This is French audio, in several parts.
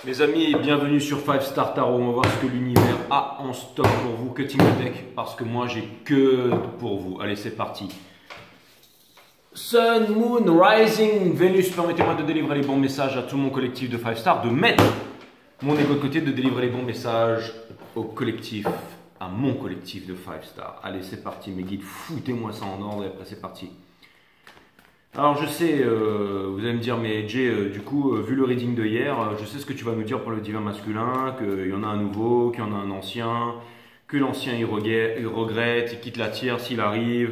Mes amis, bienvenue sur 5 Star Tarot. On va voir ce que l'univers a en stock pour vous. Cutting the deck, parce que moi j'ai que pour vous. Allez, c'est parti. Sun, Moon, Rising, Vénus, permettez-moi de délivrer les bons messages à tout mon collectif de 5 Star, de mettre mon ego de côté, de délivrer les bons messages au collectif, à mon collectif de 5 Star. Allez, c'est parti mes guides, foutez-moi ça en ordre et après c'est parti. Alors je sais, vous allez me dire, mais Jay, du coup, vu le reading de hier, je sais ce que tu vas nous dire pour le divin masculin, qu'il y en a un nouveau, qu'il y en a un ancien, que l'ancien il regrette, il quitte la tierce, il arrive,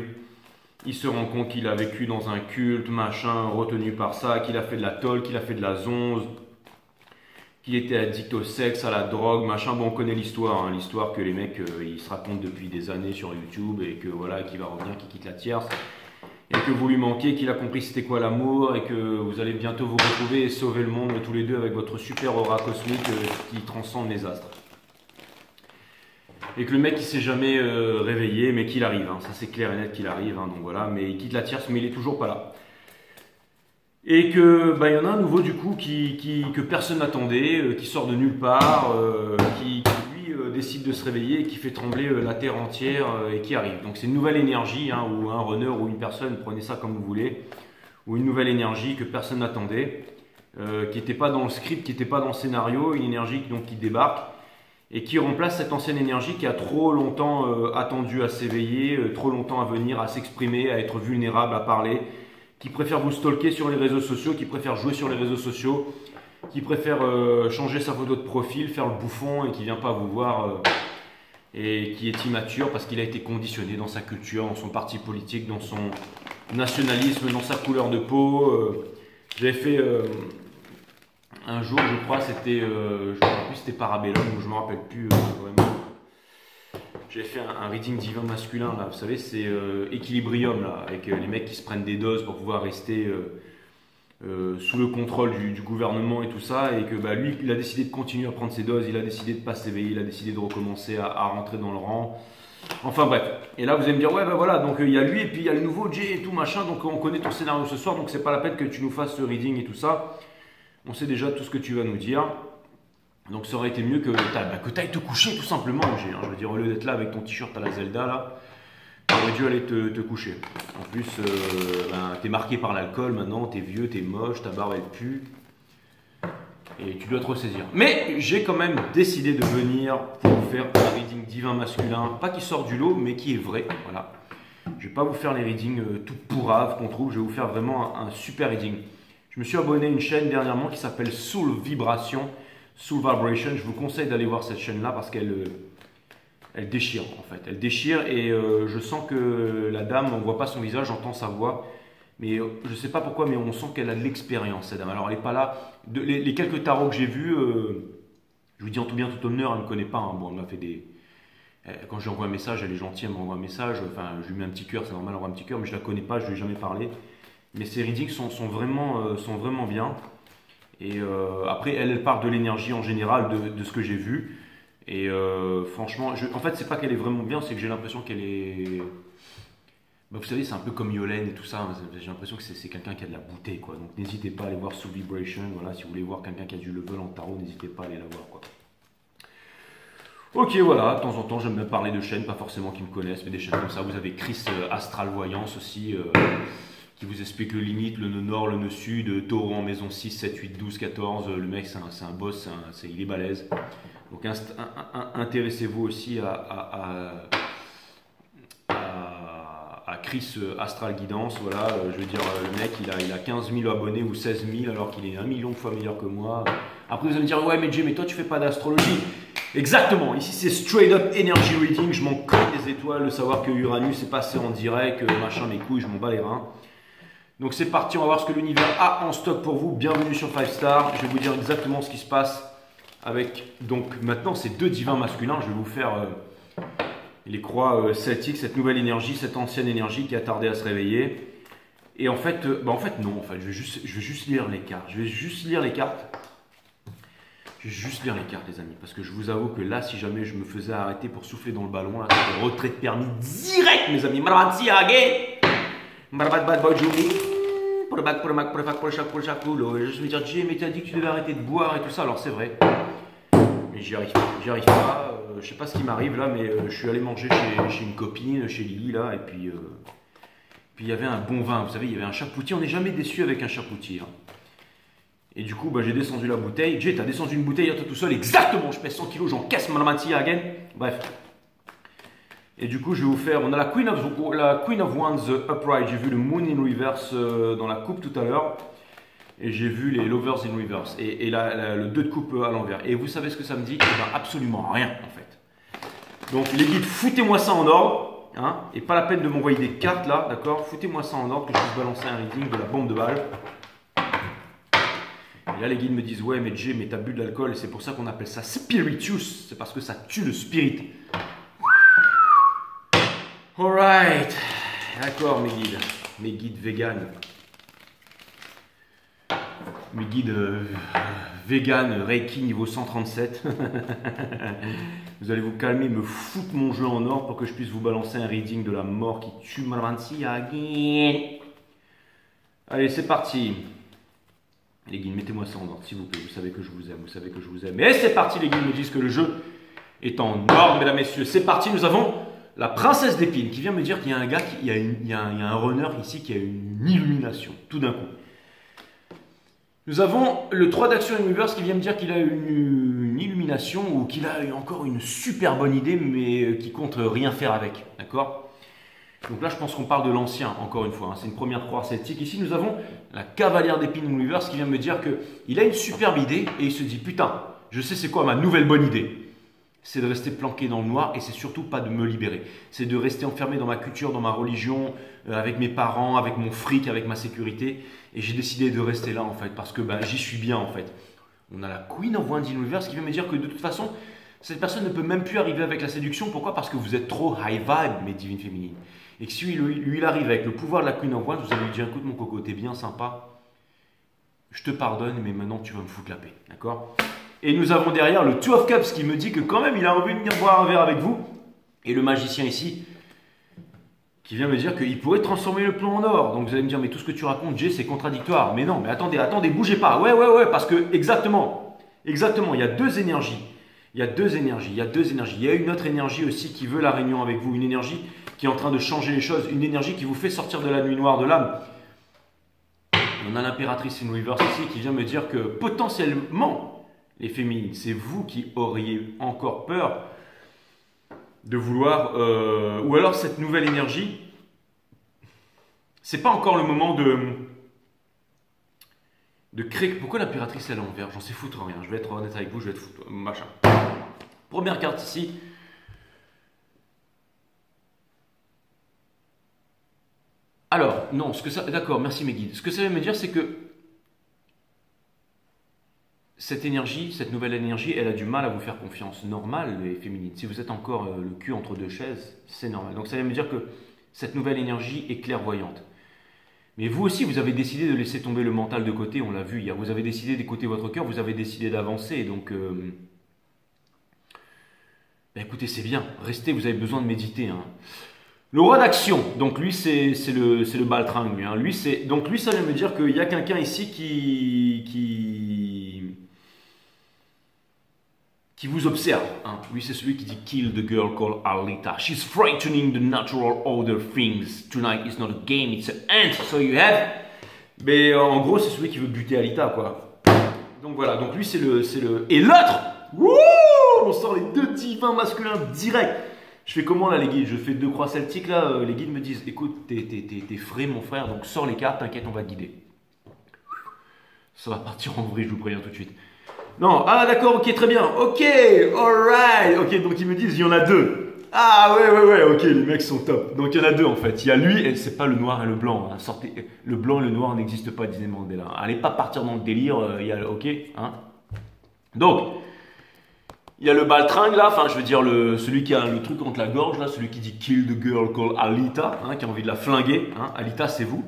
il se rend compte qu'il a vécu dans un culte, machin, retenu par ça, qu'il a fait de la tôle, qu'il a fait de la zonze, qu'il était addict au sexe, à la drogue, machin. Bon, on connaît l'histoire, hein, l'histoire que les mecs, ils se racontent depuis des années sur YouTube et que voilà, qu'il va revenir, qu'il quitte la tierce. Et que vous lui manquez, qu'il a compris c'était quoi l'amour et que vous allez bientôt vous retrouver et sauver le monde tous les deux avec votre super aura cosmique qui transcende les astres. Et que le mec il s'est jamais réveillé mais qu'il arrive, hein. Ça c'est clair et net qu'il arrive, hein, donc voilà, mais il quitte la tierce mais il est toujours pas là. Et que bah, y en a un nouveau du coup que personne n'attendait, qui sort de nulle part, qui décide de se réveiller et qui fait trembler la terre entière et qui arrive. Donc c'est une nouvelle énergie, hein, ou un runner ou une personne, prenez ça comme vous voulez, ou une nouvelle énergie que personne n'attendait, qui n'était pas dans le script, qui n'était pas dans le scénario, une énergie donc, qui débarque et qui remplace cette ancienne énergie qui a trop longtemps attendu à s'éveiller, trop longtemps à venir, à s'exprimer, à être vulnérable, à parler, qui préfère vous stalker sur les réseaux sociaux, qui préfère jouer sur les réseaux sociaux, qui préfère changer sa photo de profil, faire le bouffon et qui ne vient pas vous voir et qui est immature parce qu'il a été conditionné dans sa culture, dans son parti politique, dans son nationalisme, dans sa couleur de peau. J'avais fait un jour, je crois, c'était, je ne me rappelle plus, c'était Parabellum ou je ne me rappelle plus vraiment. J'avais fait un reading divin masculin, là, vous savez, c'est Equilibrium, là, avec les mecs qui se prennent des doses pour pouvoir rester sous le contrôle du gouvernement et tout ça, et que bah, lui, il a décidé de continuer à prendre ses doses, il a décidé de ne pas s'éveiller, il a décidé de recommencer à rentrer dans le rang. Enfin bref, et là vous allez me dire, ouais bah voilà, donc il y a lui et puis il y a le nouveau Jay et tout machin, donc on connaît ton scénario ce soir, donc c'est pas la peine que tu nous fasses ce reading et tout ça. On sait déjà tout ce que tu vas nous dire. Donc ça aurait été mieux que tu ailles te coucher tout simplement, Jay, hein. Je veux dire, au lieu d'être là avec ton t-shirt à la Zelda là, t'aurais dû aller te coucher. En plus, t'es marqué par l'alcool maintenant, t'es vieux, t'es moche, ta barbe elle pue. Et tu dois te ressaisir. Mais j'ai quand même décidé de venir pour vous faire un reading divin masculin. Pas qui sort du lot, mais qui est vrai. Voilà. Je vais pas vous faire les readings tout pourraves qu'on trouve. Je vais vous faire vraiment un super reading. Je me suis abonné à une chaîne dernièrement qui s'appelle Soul Vibration. Soul Vibration. Je vous conseille d'aller voir cette chaîne-là parce qu'elle... elle déchire en fait, elle déchire et je sens que la dame, on ne voit pas son visage, j'entends sa voix, mais je ne sais pas pourquoi, mais on sent qu'elle a de l'expérience cette dame. Alors elle n'est pas là, les quelques tarots que j'ai vus, je vous dis en tout bien tout honneur, elle ne me connaît pas, hein. Bon, elle m'a fait des... Quand je lui envoie un message, elle est gentille, elle m'envoie un message, enfin je lui mets un petit cœur, c'est normal, elle envoie un petit cœur, mais je ne la connais pas, je ne lui ai jamais parlé. Mais ces readings sont vraiment bien. Et après, elle parle de l'énergie en général, de ce que j'ai vu. Et franchement, en fait, c'est pas qu'elle est vraiment bien, c'est que j'ai l'impression qu'elle est... Bah, vous savez, c'est un peu comme Yolène et tout ça. J'ai l'impression que c'est quelqu'un qui a de la bouteille, quoi. Donc n'hésitez pas à aller voir Soul Vibration. Voilà, si vous voulez voir quelqu'un qui a du level en tarot, n'hésitez pas à aller la voir, quoi. Ok, voilà, de temps en temps, j'aime bien parler de chaînes, pas forcément qui me connaissent, mais des chaînes comme ça. Vous avez Chris Astral Voyance aussi, qui vous explique le limite, le nœud nord, le nœud sud, taureau en maison 6, 7, 8, 12, 14. Le mec, c'est un boss, il est balèze. Donc intéressez-vous aussi à Chris Astral Guidance. Voilà, je veux dire, le mec il a 15 000 abonnés ou 16 000 alors qu'il est 1 million de fois meilleur que moi. Après vous allez me dire, ouais mais Jay, mais toi tu fais pas d'astrologie. Exactement, ici c'est straight up energy reading, je m'en colle les étoiles de savoir que Uranus est passé en direct, machin mes couilles, je m'en bats les reins. Donc c'est parti, on va voir ce que l'univers a en stock pour vous. Bienvenue sur 5 Star, je vais vous dire exactement ce qui se passe. Avec, donc maintenant ces deux divins masculins, je vais vous faire les croix celtiques, cette nouvelle énergie, cette ancienne énergie qui a tardé à se réveiller. Et en fait, non, en fait, je vais juste lire les cartes. Je vais juste lire les cartes. Je vais juste lire les cartes, les amis, parce que je vous avoue que là, si jamais je me faisais arrêter pour souffler dans le ballon, là, c'est retrait de permis direct, mes amis. pour le bac, pour le mac, pour le fac, pour le chac, pour le chacoul. Je me dire, Jay, mais tu as dit que tu devais arrêter de boire et tout ça. Alors c'est vrai. Mais j'y arrive pas. J'y arrive pas. Je sais pas ce qui m'arrive là, mais je suis allé manger chez une copine, chez Lily là, et puis il y avait un bon vin. Vous savez, il y avait un chapoutier. On n'est jamais déçu avec un chapoutier. Hein. Et du coup, bah, j'ai descendu la bouteille. Jay, t'as descendu une bouteille à toi tout seul. Exactement, je pèse 100 kilos, j'en casse ma mantilla again. Bref. Et du coup, je vais vous faire. On a la Queen of Wands upright. J'ai vu le Moon in reverse dans la coupe tout à l'heure. Et j'ai vu les Lovers in reverse. Et le 2 de coupe à l'envers. Et vous savez ce que ça me dit? Eh ben, absolument rien en fait. Donc les guides, foutez-moi ça en ordre. Hein, et pas la peine de m'envoyer des cartes là, d'accord? Foutez-moi ça en ordre que je puisse balancer un reading de la bombe de balle. Et là, les guides me disent, ouais, mais Jay, mais t'as bu de l'alcool et c'est pour ça qu'on appelle ça spirituous. C'est parce que ça tue le spirit. Alright. D'accord, mes guides vegan. Mes guides vegan, Reiki niveau 137. Vous allez vous calmer, me foutre mon jeu en or pour que je puisse vous balancer un reading de la mort qui tue Malvanti. Allez, c'est parti. Les guides, mettez-moi ça en ordre, s'il vous plaît. Vous savez que je vous aime, vous savez que je vous aime. Et c'est parti, les guides me disent que le jeu est en ordre, mesdames, messieurs. C'est parti, nous avons la princesse d'épines qui vient me dire qu'il y a un gars, il y a un runner ici qui a une illumination, tout d'un coup. Nous avons le 3 d'action Universe qui vient me dire qu'il a une illumination ou qu'il a encore une super bonne idée, mais qui compte rien faire avec, d'accord? Donc là, je pense qu'on parle de l'ancien, encore une fois. Hein. C'est une première croix celtique. Ici, nous avons la cavalière d'épines Universe qui vient me dire qu'il a une superbe idée et il se dit, putain, je sais c'est quoi ma nouvelle bonne idée. C'est de rester planqué dans le noir et c'est surtout pas de me libérer. C'est de rester enfermé dans ma culture, dans ma religion, avec mes parents, avec mon fric, avec ma sécurité. Et j'ai décidé de rester là en fait parce que j'y suis bien en fait. On a la Queen of Wands in Reverse qui vient me dire que de toute façon, cette personne ne peut même plus arriver avec la séduction. Pourquoi? Parce que vous êtes trop high vibe, mes divines féminines. Et que si lui il arrive avec le pouvoir de la Queen of Wands, vous allez lui dire, écoute mon coco, t'es bien sympa. Je te pardonne, mais maintenant tu vas me foutre la paix. D'accord? Et nous avons derrière le Two of Cups qui me dit que quand même il a envie de venir boire un verre avec vous. Et le magicien ici qui vient me dire qu'il pourrait transformer le plan en or. Donc vous allez me dire, mais tout ce que tu racontes, Jay, c'est contradictoire. Mais non, mais attendez, bougez pas. Ouais, parce que exactement, il y a deux énergies. Il y a une autre énergie aussi qui veut la réunion avec vous. Une énergie qui est en train de changer les choses. Une énergie qui vous fait sortir de la nuit noire de l'âme. On a l'impératrice in reverse ici qui vient me dire que potentiellement, les féminines, c'est vous qui auriez encore peur de vouloir, ou alors cette nouvelle énergie, c'est pas encore le moment de créer. Pourquoi l'impératrice elle est en vert? J'en sais foutre rien. Je vais être honnête avec vous, je vais être foutre machin. Première carte ici. Alors, non, d'accord, merci mes guides. Ce que ça veut me dire, c'est que cette énergie, cette nouvelle énergie, elle a du mal à vous faire confiance. Normal, les féminines. Si vous êtes encore le cul entre deux chaises, c'est normal. Donc ça veut me dire que cette nouvelle énergie est clairvoyante. Mais vous aussi, vous avez décidé de laisser tomber le mental de côté, on l'a vu hier. Vous avez décidé d'écouter votre cœur, vous avez décidé d'avancer. Donc, écoutez, c'est bien. Restez, vous avez besoin de méditer. Hein. Le roi d'action, donc lui, c'est le baltringue. Hein. Donc lui, ça veut me dire qu'il y a quelqu'un ici qui vous observe. Hein. Lui, c'est celui qui dit « Kill the girl called Alita. She's frightening the natural order things. Tonight is not a game, it's an ant. So you have... » Mais en gros, c'est celui qui veut buter Alita, quoi. Donc voilà, donc lui, c'est le... Et l'autre, on sort les deux divins masculins directs. Je fais comment là, les guides? Je fais 2 croix celtiques, là. Les guides me disent « Écoute, t'es frais, mon frère, donc sors les cartes, t'inquiète, on va te guider. » Ça va partir en vrille, je vous préviens tout de suite. Non, ah d'accord, ok, très bien, ok, alright, ok, donc ils me disent il y en a 2. Ah ouais, ok, les mecs sont top. Donc il y en a 2 en fait, il y a lui, et c'est pas le noir et le blanc, hein. Sortez, le blanc et le noir n'existent pas, disait Mandela. Allez pas partir dans le délire, il y a, ok, hein. Donc, il y a le baltringue là, enfin je veux dire celui qui a le truc contre la gorge là, celui qui dit kill the girl called Alita, hein, qui a envie de la flinguer, hein. Alita c'est vous.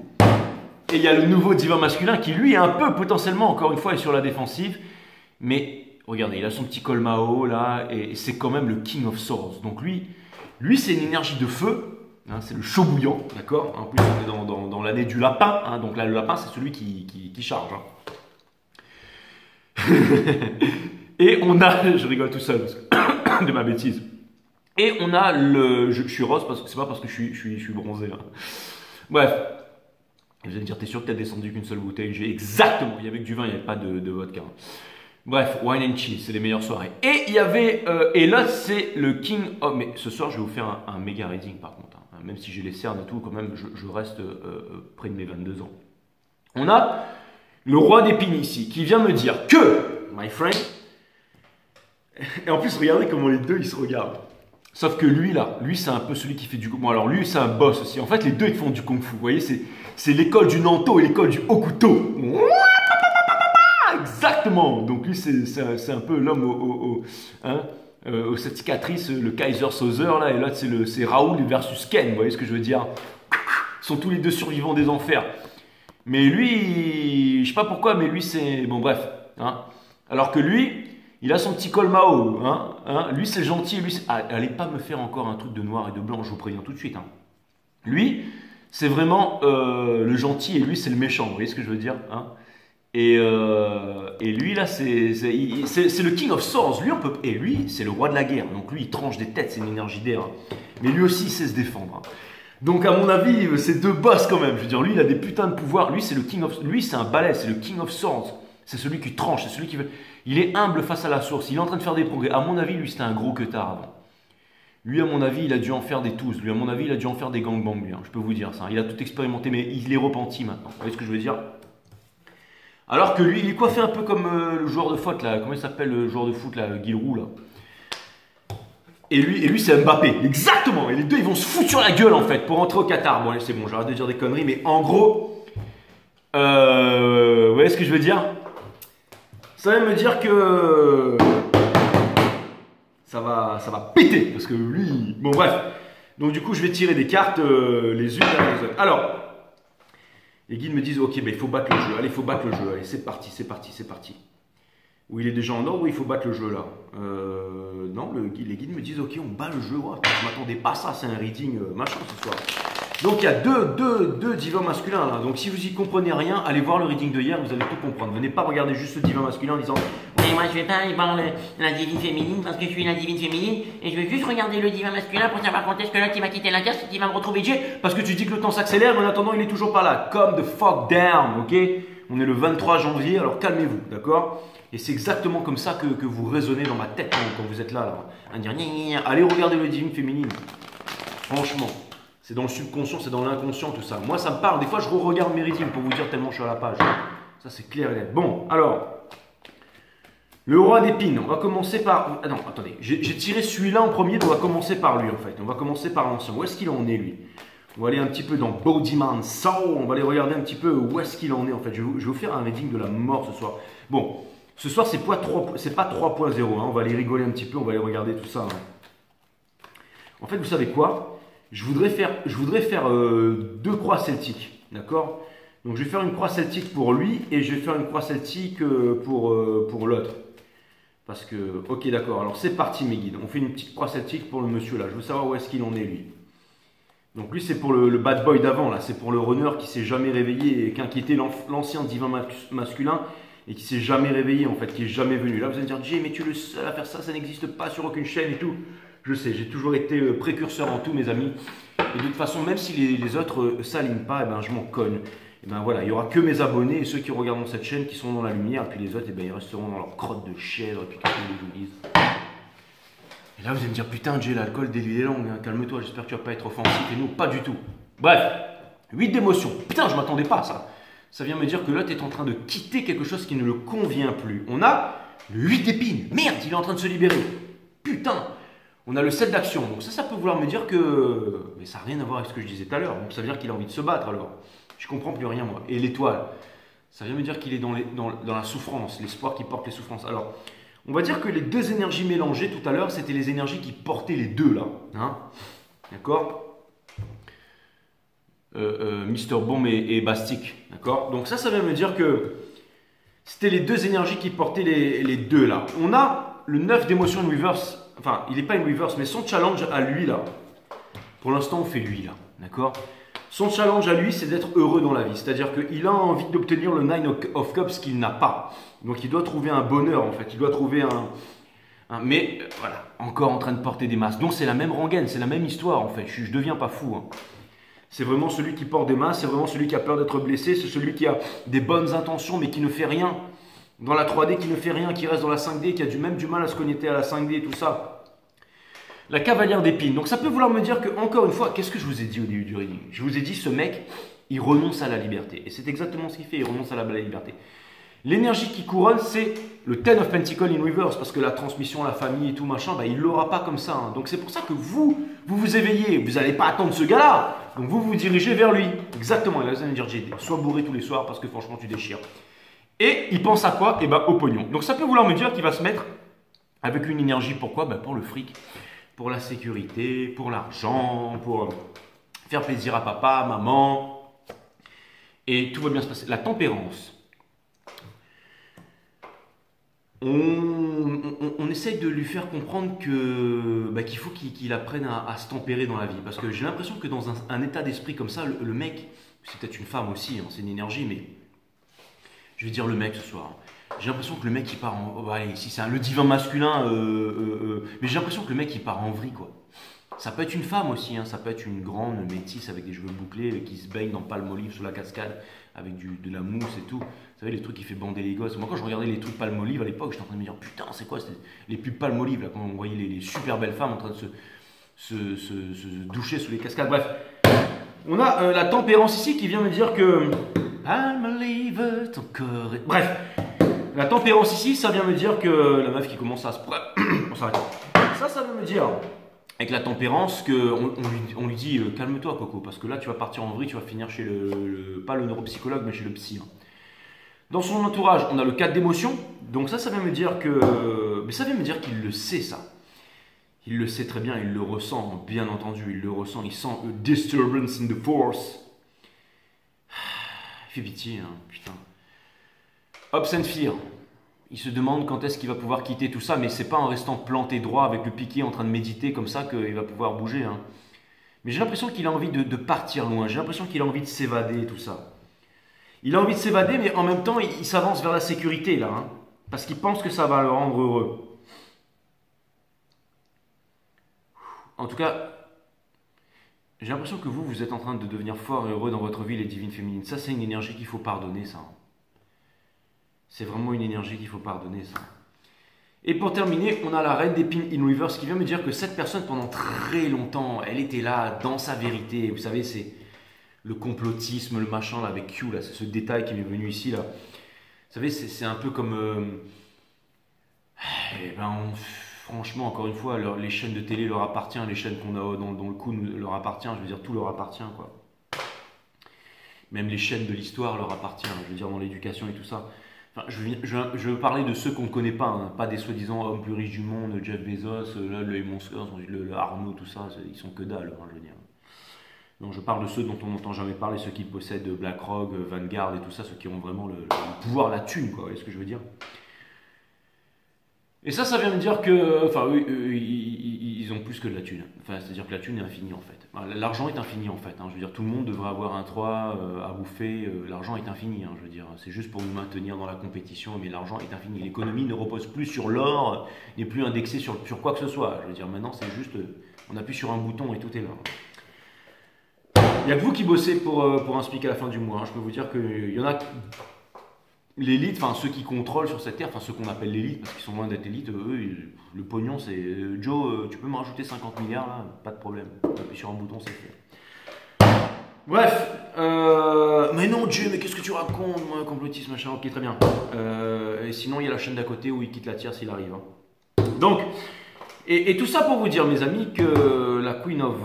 Et il y a le nouveau divin masculin qui lui est un peu potentiellement, encore une fois, est sur la défensive. Mais regardez, il a son petit col Mao là, et c'est quand même le King of Swords. Donc lui c'est une énergie de feu, Hein, c'est le chaud bouillant, d'accord. En plus, on est dans l'année du lapin. Hein, donc là, le lapin, c'est celui qui charge. Hein. Et on a, je rigole tout seul parce que de ma bêtise. Et on a le, je suis rose parce que c'est pas parce que je suis bronzé. Hein. Bref. Vous allez me dire, t'es sûr que t'as descendu qu'une seule bouteille? J'ai exactement. Il y avait que du vin, il n'y avait pas de vodka. Bref, wine and cheese, c'est les meilleures soirées. Et il y avait, et là c'est le King of. Mais ce soir, je vais vous faire un méga reading par contre. Hein. Même si j'ai les cernes et tout, quand même, je reste près de mes 22 ans. On a le roi d'épines ici, qui vient me dire que, my friend. Et en plus, regardez comment les deux ils se regardent. Sauf que lui là, lui c'est un peu celui qui fait du. Bon alors lui c'est un boss aussi. En fait les deux ils font du kung fu. Vous voyez, c'est l'école du Nanto et l'école du haut couteau. Exactement. Donc lui c'est un peu l'homme aux cette cicatrice, le Kaiser Soze là, et là c'est Raoul versus Ken. Vous voyez ce que je veux dire? Ils sont tous les deux survivants des enfers. Mais lui, je sais pas pourquoi, mais lui c'est bon bref. Hein. Alors que lui. Il a son petit col Mao, hein. Lui c'est gentil, lui allez pas me faire encore un truc de noir et de blanc, je vous préviens tout de suite. Hein. Lui, c'est vraiment le gentil et lui c'est le méchant, vous voyez ce que je veux dire hein. Et lui là c'est le King of Swords, lui et lui c'est le roi de la guerre, donc lui il tranche des têtes, c'est une énergie d'air. Hein. Mais lui aussi il sait se défendre. Hein. Donc à mon avis, c'est deux boss quand même, je veux dire, lui il a des putains de pouvoirs, lui c'est le King of, lui c'est un balai, c'est le King of Swords. C'est celui qui tranche, c'est celui qui veut. Il est humble face à la source, il est en train de faire des progrès. À mon avis, lui, c'était un gros queutard avant. Lui, à mon avis, il a dû en faire des tous. Lui, à mon avis, il a dû en faire des gangbangs, lui. Hein. Je peux vous dire ça. Il a tout expérimenté, mais il est repenti maintenant. Vous voyez ce que je veux dire? Alors que lui, il est coiffé un peu comme le joueur de foot, là. Comment il s'appelle le joueur de foot, là, Guilroux, là. Et lui c'est Mbappé. Exactement. Et les deux, ils vont se foutre sur la gueule, en fait, pour rentrer au Qatar. Bon, allez, c'est bon, j'arrête de dire des conneries, mais en gros, vous voyez ce que je veux dire? Ça veut me dire que ça va péter, parce que lui... Bon bref, donc du coup je vais tirer des cartes les unes derrière les autres. Alors, les guides me disent, ok, ben, il faut battre le jeu, allez, il faut battre le jeu, allez, c'est parti, c'est parti, c'est parti. Ou il est déjà en ordre ou il faut battre le jeu là. Non, les guides me disent, ok, on bat le jeu, ouais, je m'attendais pas à ça, c'est un reading machin ce soir. Donc il y a deux divins masculins là. Donc si vous y comprenez rien, allez voir le reading de hier, vous allez tout comprendre. Venez pas regarder juste le divin masculin en disant oui, moi je vais pas aller voir la divine féminine parce que je suis la divine féminine et je vais juste regarder le divin masculin pour savoir quand est-ce que l'autre qui va quitter la case, qui va me retrouver Dieu. parce que tu dis que le temps s'accélère, mais en attendant il est toujours pas là. Calm the fuck down, ok? On est le 23 janvier, alors calmez-vous, d'accord? Et c'est exactement comme ça que vous raisonnez dans ma tête quand vous êtes là. À dire allez regarder le divin féminine. Franchement. C'est dans le subconscient, c'est dans l'inconscient, tout ça. Moi, ça me parle. Des fois, je re-regarde mes readings pour vous dire tellement je suis à la page. Ça, c'est clair et net. Bon, alors. Le roi d'épines. On va commencer par... Ah non, attendez. J'ai tiré celui-là en premier, donc on va commencer par lui, en fait. On va commencer par l'ancien. Où est-ce qu'il en est, lui? On va aller un petit peu dans Bodyman Soul. On va aller regarder un petit peu où est-ce qu'il en est, en fait. Je vais vous faire un reading de la mort ce soir. Bon, ce soir, c'est pas 3.0. Hein. On va aller rigoler un petit peu. On va aller regarder tout ça. Hein. En fait, vous savez quoi? Je voudrais faire deux croix celtiques, d'accord? Donc je vais faire une croix celtique pour lui et je vais faire une croix celtique pour l'autre. Parce que, ok d'accord, alors c'est parti mes guides. On fait une petite croix celtique pour le monsieur là. Je veux savoir où est-ce qu'il en est lui. Donc lui c'est pour le bad boy d'avant là. C'est pour le runner qui s'est jamais réveillé et qui était l'ancien divin masculin et qui s'est jamais réveillé en fait, qui est jamais venu. Là vous allez me dire, Jay, mais tu es le seul à faire ça, ça n'existe pas sur aucune chaîne et tout. Je sais, j'ai toujours été précurseur en tout, mes amis. Et de toute façon, même si les autres s'alignent pas, eh ben, je m'en cogne. Et ben voilà, il n'y aura que mes abonnés et ceux qui regardent cette chaîne qui sont dans la lumière. Et puis les autres, eh ben, ils resteront dans leur crotte de chèvre. Et puis qu'est-ce qu'ils nous disent. Et là, vous allez me dire, putain, Jay, l'alcool délie les langues. Hein, calme-toi, j'espère que tu vas pas être offensif. Et nous, pas du tout. Bref, 8 d'émotions. Putain, je m'attendais pas à ça. Ça vient me dire que l'autre est en train de quitter quelque chose qui ne le convient plus. On a le 8 d'épines. Merde, il est en train de se libérer. Putain. On a le 7 d'action, donc ça peut vouloir me dire que... Mais ça n'a rien à voir avec ce que je disais tout à l'heure, donc ça veut dire qu'il a envie de se battre alors. Je comprends plus rien moi. Et l'étoile, ça vient me dire qu'il est dans la souffrance, l'espoir qui porte les souffrances. Alors, on va dire que les deux énergies mélangées tout à l'heure, c'était les énergies qui portaient les deux là. Hein, d'accord? Mister Bomb et Bastique, d'accord? Donc ça vient me dire que c'était les deux énergies qui portaient les deux là. On a le 9 d'émotion reverse. Enfin, il n'est pas une reverse, mais son challenge à lui là, Pour l'instant, on fait lui là, d'accord? Son challenge à lui, c'est d'être heureux dans la vie. C'est-à-dire qu'il a envie d'obtenir le Nine of Cups qu'il n'a pas. Donc il doit trouver un bonheur en fait. Il doit trouver mais voilà, encore en train de porter des masques. Donc c'est la même rengaine, c'est la même histoire en fait. Je deviens pas fou. Hein. C'est vraiment celui qui porte des masques, c'est vraiment celui qui a peur d'être blessé, c'est celui qui a des bonnes intentions mais qui ne fait rien. Dans la 3D, qui ne fait rien, qui reste dans la 5D, qui a même du mal à se connecter à la 5D et tout ça. La cavalière d'épines. Donc ça peut vouloir me dire que, encore une fois, qu'est-ce que je vous ai dit au début du reading? Je vous ai dit, ce mec, il renonce à la liberté. Et c'est exactement ce qu'il fait, il renonce à la liberté. L'énergie qui couronne, c'est le Ten of Pentacles in reverse, parce que la transmission, la famille et tout machin, bah, il ne l'aura pas comme ça. Hein. Donc c'est pour ça que vous vous éveillez, vous n'allez pas attendre ce gars-là. Donc vous vous dirigez vers lui. Exactement, il va vous dire, sois bourré tous les soirs, parce que franchement, tu déchires. Et il pense à quoi? Eh ben, au pognon. Donc ça peut vouloir me dire qu'il va se mettre avec une énergie, pourquoi? Ben, pour le fric. Pour la sécurité, pour l'argent, pour faire plaisir à papa, maman. Et tout va bien se passer. La tempérance. On essaye de lui faire comprendre qu'il faut qu'il apprenne à se tempérer dans la vie. Parce que j'ai l'impression que dans un état d'esprit comme ça, le mec, c'est peut-être une femme aussi, hein, c'est une énergie, mais je vais dire le mec ce soir. J'ai l'impression que le mec il part en... allez, si c'est le divin masculin, mais j'ai l'impression que le mec il part en vrille quoi. Ça peut être une femme aussi, hein, ça peut être une grande métisse avec des cheveux bouclés qui se baigne dans Palmolive sous la cascade avec de la mousse et tout. Vous savez les trucs qui fait bander les gosses. Moi quand je regardais les trucs Palmolive à l'époque, j'étais en train de me dire putain c'est quoi les pubs Palmolive là quand on voyait les super belles femmes en train de se doucher sous les cascades. Bref, on a la tempérance ici qui vient me dire que Palmolive ton corps est... Bref. La tempérance ici, ça vient me dire que la meuf qui commence à se... On s'arrête. Ça veut me dire, avec la tempérance, qu'on lui dit calme-toi Coco, parce que là tu vas partir en vrille, tu vas finir chez pas le neuropsychologue, mais chez le psy. Hein. Dans son entourage, on a le 4 d'émotion, donc ça vient me dire que... Mais ça vient me dire qu'il le sait ça. Il le sait très bien, il le ressent, bien entendu, il le ressent, il sent a disturbance in the force. Il fait pitié, hein, putain. Hopes and Fear. Il se demande quand est-ce qu'il va pouvoir quitter tout ça, mais c'est pas en restant planté droit avec le piqué en train de méditer comme ça qu'il va pouvoir bouger. Hein. Mais j'ai l'impression qu'il a envie de partir loin, j'ai l'impression qu'il a envie de s'évader et tout ça. Il a envie de s'évader, mais en même temps, il s'avance vers la sécurité là, hein, parce qu'il pense que ça va le rendre heureux. En tout cas, j'ai l'impression que vous êtes en train de devenir fort et heureux dans votre vie, les divines féminines. Ça, c'est une énergie qu'il faut pardonner, ça. C'est vraiment une énergie qu'il faut pardonner, ça. Et pour terminer, on a la reine d'épines in reverse qui vient me dire que cette personne, pendant très longtemps, elle était là, dans sa vérité. Vous savez, c'est le complotisme, le machin, là, avec Q, là, c'est ce détail qui m'est venu ici, là. Vous savez, c'est un peu comme... franchement, encore une fois, les chaînes de télé leur appartiennent, les chaînes qu'on a dans le coup leur appartient, je veux dire, tout leur appartient, quoi. Même les chaînes de l'histoire leur appartiennent, je veux dire, dans l'éducation et tout ça. Enfin, je veux parler de ceux qu'on ne connaît pas, hein, pas des soi-disant hommes plus riches du monde, Jeff Bezos, là, le Elon Musk, le Arnaud, tout ça, ils sont que dalle, hein, je veux dire. Donc je parle de ceux dont on n'entend jamais parler, ceux qui possèdent BlackRock, Vanguard et tout ça, ceux qui ont vraiment le pouvoir, la thune, quoi, vous voyez ce que je veux dire. Et ça vient me dire que, enfin, eux, ils ont plus que de la thune. Enfin, c'est-à-dire que la thune est infinie en fait. L'argent est infini en fait. Hein. Je veux dire, tout le monde devrait avoir un toit à bouffer. L'argent est infini. Hein, je veux dire, c'est juste pour nous maintenir dans la compétition, mais l'argent est infini. L'économie ne repose plus sur l'or, n'est plus indexée sur quoi que ce soit. Je veux dire, maintenant, c'est juste, on appuie sur un bouton et tout est là. Il n'y a que vous qui bossez pour un SMIC à la fin du mois. Hein. Je peux vous dire qu'il y en a. L'élite, enfin ceux qui contrôlent sur cette terre, enfin ceux qu'on appelle l'élite, parce qu'ils sont loin d'être l'élite, eux, le pognon c'est Joe, tu peux me rajouter 50 milliards là, pas de problème. Appuie sur un bouton, c'est fait. Bref, mais non Dieu, mais qu'est-ce que tu racontes, moi, complotisme, machin, ok très bien. Et sinon il y a la chaîne d'à côté où il quitte la tierre s'il arrive. Hein. Donc, et tout ça pour vous dire mes amis que la Queen of...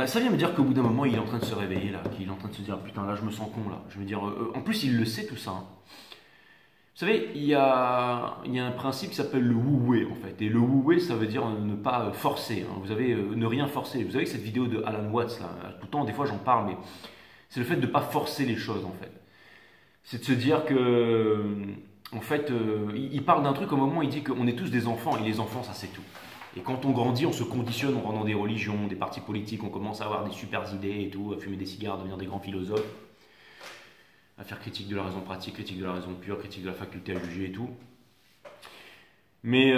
ça vient me dire qu'au bout d'un moment il est en train de se réveiller là, qu'il est en train de se dire putain là je me sens con là. Je veux dire, en plus il le sait tout ça. Hein. Vous savez, il y a un principe qui s'appelle le wu-wei en fait. Et le wu-wei, ça veut dire ne pas forcer. Hein. Vous avez ne rien forcer. Vous avez cette vidéo de Alan Watts, là, tout le temps, des fois j'en parle, mais c'est le fait de ne pas forcer les choses en fait. C'est de se dire que, en fait, il parle d'un truc au moment où il dit qu'on est tous des enfants, et les enfants, ça c'est tout. Et quand on grandit, on se conditionne, on rentre dans des religions, des partis politiques, on commence à avoir des super idées et tout, à fumer des cigares, à devenir des grands philosophes, à faire critique de la raison pratique, critique de la raison pure, critique de la faculté à juger et tout. Mais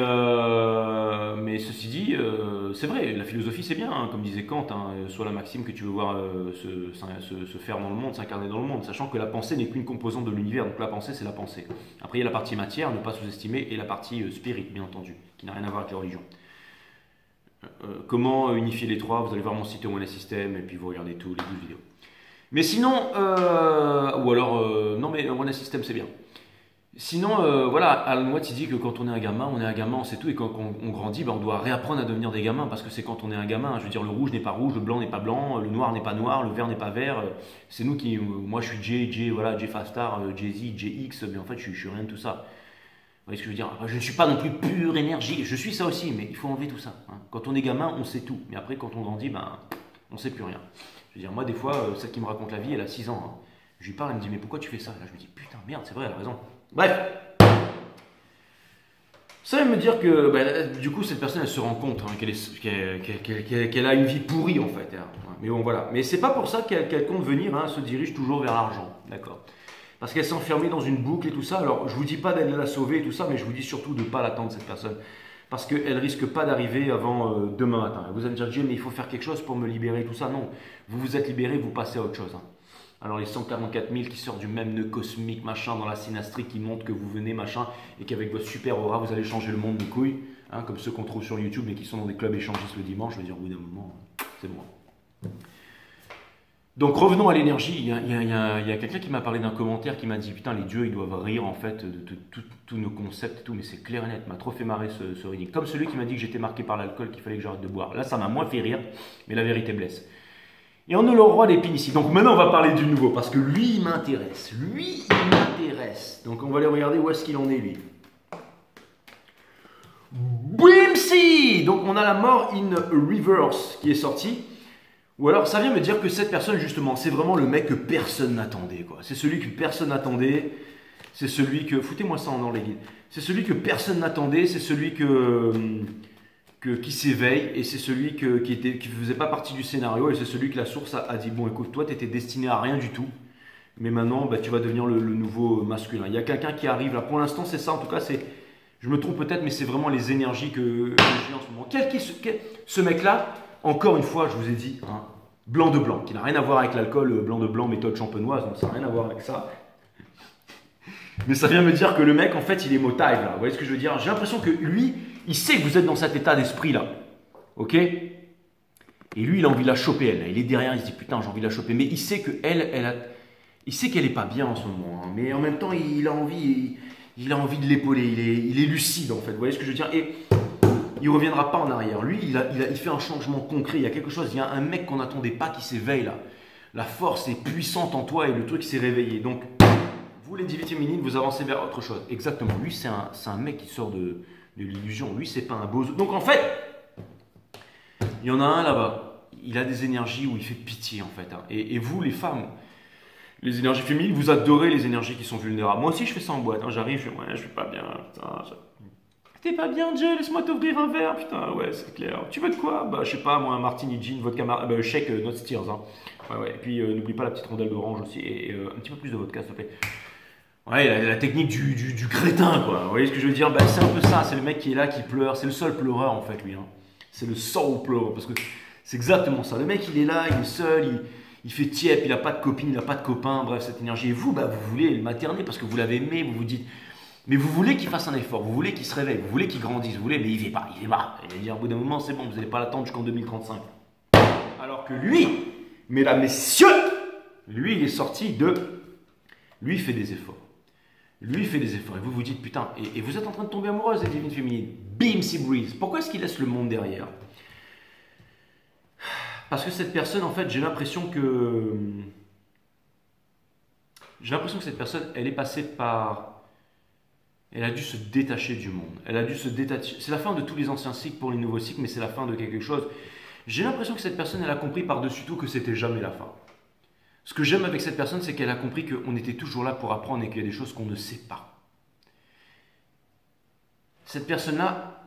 ceci dit, c'est vrai, la philosophie c'est bien, hein, comme disait Kant, hein, soit la maxime que tu veux voir se faire dans le monde, s'incarner dans le monde, sachant que la pensée n'est qu'une composante de l'univers, donc la pensée c'est la pensée. Après il y a la partie matière, ne pas sous-estimer, et la partie spirit, bien entendu, qui n'a rien à voir avec la religion. Comment unifier les trois? Vous allez voir mon site One System, et puis vous regardez tous les 12 vidéos. Mais sinon, ou alors, non mais One System c'est bien. Sinon, voilà, Alan Watts il dit que quand on est un gamin, on sait tout, et quand on grandit, on doit réapprendre à devenir des gamins, parce que c'est quand on est un gamin, je veux dire, le rouge n'est pas rouge, le blanc n'est pas blanc, le noir n'est pas noir, le vert n'est pas vert, c'est nous qui, moi je suis Jay Fastar, Jay-Z, JX, mais en fait je suis rien de tout ça. Vous voyez ce que je veux dire? Je ne suis pas non plus pure énergie, je suis ça aussi, mais il faut enlever tout ça. Hein. Quand on est gamin, on sait tout, mais après quand on grandit, on ne sait plus rien. Je veux dire, moi des fois, celle qui me raconte la vie, elle a 6 ans, hein. Je lui parle, elle me dit, mais pourquoi tu fais ça? Là je me dis, putain, merde, c'est vrai, elle a raison. Bref, ça veut me dire que du coup cette personne elle se rend compte hein, qu'elle a une vie pourrie en fait. Hein. Mais bon voilà, mais c'est pas pour ça qu'elle compte venir, hein, se dirige toujours vers l'argent, d'accord? Parce qu'elle s'est enfermée dans une boucle et tout ça. Alors je vous dis pas d'aller la sauver et tout ça, mais je vous dis surtout de ne pas l'attendre cette personne. Parce qu'elle risque pas d'arriver avant demain matin. Vous allez me dire, Dieu, mais il faut faire quelque chose pour me libérer, tout ça. Non, vous vous êtes libéré, vous passez à autre chose. Hein. Alors les 144 000 qui sortent du même nœud cosmique, machin, dans la synastrie, qui montrent que vous venez, machin, et qu'avec votre super aura, vous allez changer le monde de couilles, hein, comme ceux qu'on trouve sur YouTube, mais qui sont dans des clubs échangistes le dimanche, je veux dire, au bout d'un moment, c'est bon. Donc revenons à l'énergie, il y a quelqu'un qui m'a parlé d'un commentaire qui m'a dit, putain, les dieux, ils doivent rire, en fait, de tous nos concepts et tout, mais c'est clair et net, m'a trop fait marrer ce reading. Comme celui qui m'a dit que j'étais marqué par l'alcool, qu'il fallait que j'arrête de boire. Là, ça m'a moins fait rire, mais la vérité blesse. Et on a le roi d'épines ici. Donc maintenant, on va parler du nouveau, parce que lui, il m'intéresse. Lui, il m'intéresse. Donc on va aller regarder où est-ce qu'il en est, lui. Brimsy. Donc on a la mort in reverse qui est sortie. Ou alors, ça vient me dire que cette personne, justement, c'est vraiment le mec que personne n'attendait, quoi. C'est celui que personne n'attendait. C'est celui que... Foutez-moi ça en or, les guides. C'est celui que personne n'attendait. C'est celui qui s'éveille, et c'est celui qui ne faisait pas partie du scénario, et c'est celui que la source a dit, bon écoute, toi tu étais destiné à rien du tout, mais maintenant tu vas devenir le nouveau masculin. Il y a quelqu'un qui arrive là, pour l'instant c'est ça, en tout cas je me trompe peut-être, mais c'est vraiment les énergies que j'ai en ce moment. Ce mec-là, encore une fois, je vous ai dit, hein, blanc de blanc, qui n'a rien à voir avec l'alcool, blanc de blanc, méthode champenoise, donc ça n'a rien à voir avec ça. Mais ça vient me dire que le mec, en fait, il est motive là. Vous voyez ce que je veux dire? J'ai l'impression que lui, il sait que vous êtes dans cet état d'esprit là. Ok? Et lui, il a envie de la choper, elle. Il est derrière, il se dit putain, j'ai envie de la choper. Mais il sait il sait qu'elle est pas bien en ce moment. Hein. Mais en même temps, il a envie de l'épauler. Il est lucide en fait. Vous voyez ce que je veux dire? Et il reviendra pas en arrière. Lui, il fait un changement concret. Il y a quelque chose. Il y a un mec qu'on n'attendait pas qui s'éveille là. La force est puissante en toi et le truc s'est réveillé. Donc, vous les divinités féminines, vous avancez vers autre chose. Exactement. Lui, c'est un mec qui sort de l'illusion. Lui, c'est pas un bozo. Donc en fait, il y en a un là-bas. Il a des énergies où il fait pitié en fait. Hein. Et vous, les femmes, les énergies féminines, vous adorez les énergies qui sont vulnérables. Moi aussi, je fais ça en boîte. Hein. J'arrive, je fais ouais, je suis pas bien. T'es pas bien, Jay, laisse-moi t'ouvrir un verre. Putain, ouais, c'est clair. Tu veux de quoi? Bah, je sais pas, moi, un martini gin, vodka, shake, not steers. Hein. Ouais. Et puis, n'oublie pas la petite rondelle d'orange aussi. Et un petit peu plus de vodka, s'il te plaît. Ouais, la technique du crétin, quoi. Vous voyez ce que je veux dire? Bah, c'est un peu ça. C'est le mec qui est là, qui pleure. C'est le seul pleureur, en fait, lui. Hein. C'est le soul pleureur. Parce que c'est exactement ça. Le mec, il est là, il est seul, il fait tiep, il n'a pas de copine, il n'a pas de copain. Bref, cette énergie. Et vous, bah, vous voulez le materner parce que vous l'avez aimé. Vous vous dites, mais vous voulez qu'il fasse un effort. Vous voulez qu'il se réveille. Vous voulez qu'il grandisse. Vous voulez, mais il ne fait pas. Il va dire, au bout d'un moment, c'est bon, vous n'allez pas l'attendre jusqu'en 2035. Alors que lui, mesdames, messieurs, lui, il est sorti de. Lui, il fait des efforts. Lui, il fait des efforts. Et vous vous dites, putain, et vous êtes en train de tomber amoureuse des divines féminines. Bim, si breeze. Pourquoi est-ce qu'il laisse le monde derrière? Parce que cette personne, en fait, j'ai l'impression que cette personne, elle est passée par... Elle a dû se détacher du monde. Elle a dû se détacher. C'est la fin de tous les anciens cycles pour les nouveaux cycles, mais c'est la fin de quelque chose. J'ai l'impression que cette personne, elle a compris par-dessus tout que c'était jamais la fin. Ce que j'aime avec cette personne, c'est qu'elle a compris qu'on était toujours là pour apprendre et qu'il y a des choses qu'on ne sait pas. Cette personne-là,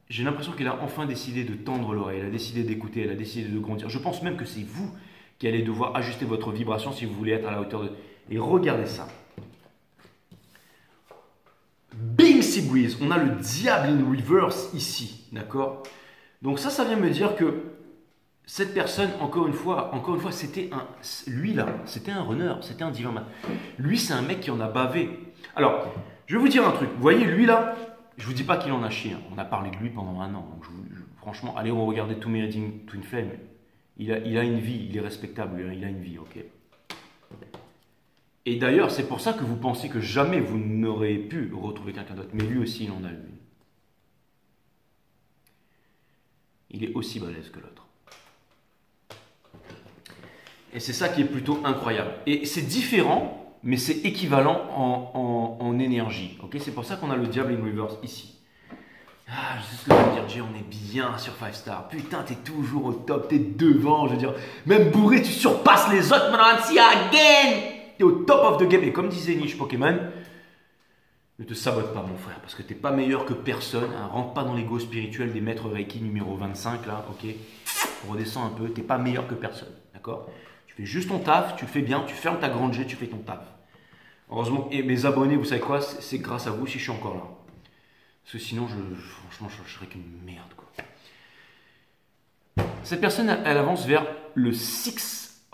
j'ai l'impression qu'elle a enfin décidé de tendre l'oreille, elle a décidé d'écouter, elle a décidé de grandir. Je pense même que c'est vous qui allez devoir ajuster votre vibration si vous voulez être à la hauteur de... Et regardez ça. Bing Sea Breeze, on a le diable in reverse ici, d'accord? Donc ça vient me dire que cette personne, encore une fois, c'était lui là, c'était un runner, c'était un divin man. Lui, c'est un mec qui en a bavé. Alors, je vais vous dire un truc. Vous voyez, lui là, je vous dis pas qu'il en a chié. Hein. On a parlé de lui pendant un an. Donc franchement, allez regarder tous mes readings Twin Flame. Il a une vie, il est respectable, il a une vie, ok. Et d'ailleurs, c'est pour ça que vous pensez que jamais vous n'aurez pu retrouver quelqu'un d'autre. Mais lui aussi, il en a une. Il est aussi balèze que l'autre. Et c'est ça qui est plutôt incroyable. Et c'est différent, mais c'est équivalent en énergie. Okay, c'est pour ça qu'on a le diable in reverse ici. Ah, je sais ce que je veux dire, Jay, on est bien sur 5 stars. Putain, t'es toujours au top, t'es devant, je veux dire. Même bourré, tu surpasses les autres, maintenant, see again. T'es au top of the game. Et comme disait Niche Pokémon, ne te sabote pas, mon frère, parce que t'es pas meilleur que personne. Hein. Rentre pas dans l'ego spirituel des maîtres Reiki numéro 25, là, ok. Redescends un peu, t'es pas meilleur que personne, d'accord. Tu fais juste ton taf, tu le fais bien, tu fermes ta grande G, tu fais ton taf. Heureusement, et mes abonnés, vous savez quoi, c'est grâce à vous si je suis encore là. Parce que sinon, franchement, je serais qu'une merde, quoi. Cette personne, elle avance vers le 6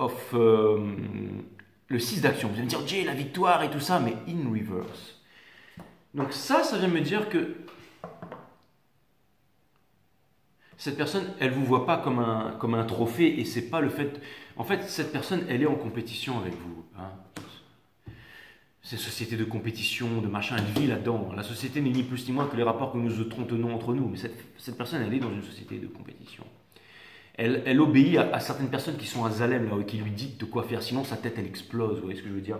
d'action. Vous allez me dire, Jay, la victoire et tout ça, mais in reverse. Donc ça vient me dire que cette personne, elle ne vous voit pas comme un trophée et c'est pas le fait... En fait, cette personne, elle est en compétition avec vous. Hein. C'est une société de compétition, de machin, elle vit là-dedans. La société n'est ni plus ni moins que les rapports que nous entretenons entre nous. Mais cette personne, elle est dans une société de compétition. Elle obéit à certaines personnes qui sont à Zalem, là, qui lui dictent de quoi faire. Sinon, sa tête, elle explose. Vous voyez ce que je veux dire?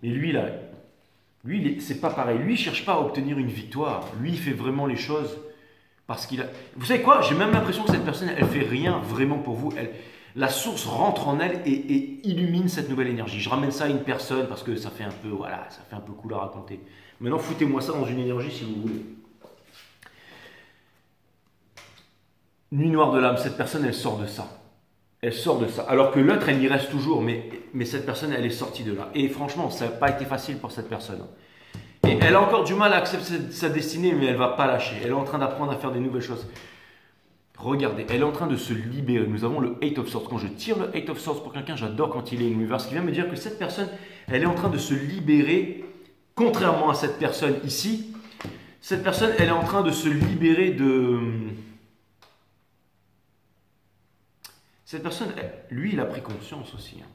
Mais lui, là, c'est pas pareil. Lui, il ne cherche pas à obtenir une victoire. Lui, il fait vraiment les choses parce qu'il a... Vous savez quoi? J'ai même l'impression que cette personne, elle fait rien vraiment pour vous. La source rentre en elle et illumine cette nouvelle énergie. Je ramène ça à une personne parce que ça fait un peu, voilà, ça fait un peu cool à raconter. Maintenant, foutez-moi ça dans une énergie si vous voulez. Nuit noire de l'âme, cette personne, elle sort de ça. Elle sort de ça. Alors que l'autre, elle y reste toujours, mais cette personne, elle est sortie de là. Et franchement, ça n'a pas été facile pour cette personne. Et elle a encore du mal à accepter sa destinée, mais elle ne va pas lâcher. Elle est en train d'apprendre à faire des nouvelles choses. Regardez, elle est en train de se libérer. Nous avons le 8 of Swords. Quand je tire le 8 of Swords pour quelqu'un, j'adore quand il est in reverse. Ce qui vient me dire que cette personne, elle est en train de se libérer, contrairement à cette personne ici. Cette personne, elle est en train de se libérer de... Cette personne, lui, il a pris conscience aussi. Hein.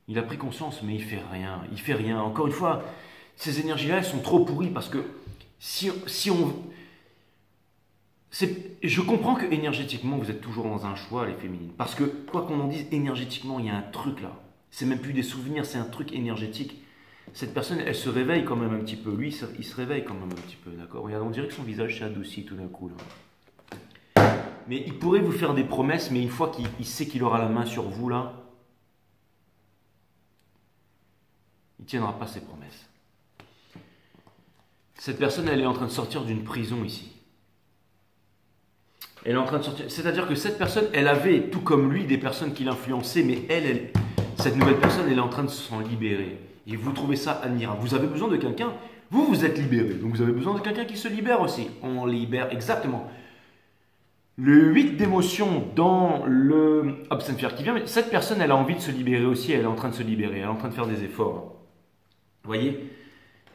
Il a pris conscience, mais il fait rien. Il fait rien. Encore une fois, ces énergies-là, elles sont trop pourries parce que si on... Je comprends que énergétiquement, vous êtes toujours dans un choix, les féminines. Parce que, quoi qu'on en dise, énergétiquement, il y a un truc là. C'est même plus des souvenirs, c'est un truc énergétique. Cette personne, elle se réveille quand même un petit peu. Lui, il se réveille quand même un petit peu, d'accord? Regarde, on dirait que son visage s'est adouci tout d'un coup, là. Mais il pourrait vous faire des promesses, mais une fois qu'il sait qu'il aura la main sur vous, là, il ne tiendra pas ses promesses. Cette personne, elle est en train de sortir d'une prison ici. Elle est en train de sortir. C'est-à-dire que cette personne, elle avait, tout comme lui, des personnes qui l'influençaient, mais cette nouvelle personne, elle est en train de s'en libérer. Et vous trouvez ça admirable. Vous avez besoin de quelqu'un, vous êtes libéré. Donc vous avez besoin de quelqu'un qui se libère aussi. On libère, exactement. Le 8 d'émotion dans le Obscene Fear qui vient, mais cette personne, elle a envie de se libérer aussi, elle est en train de se libérer, elle est en train de faire des efforts. Vous voyez?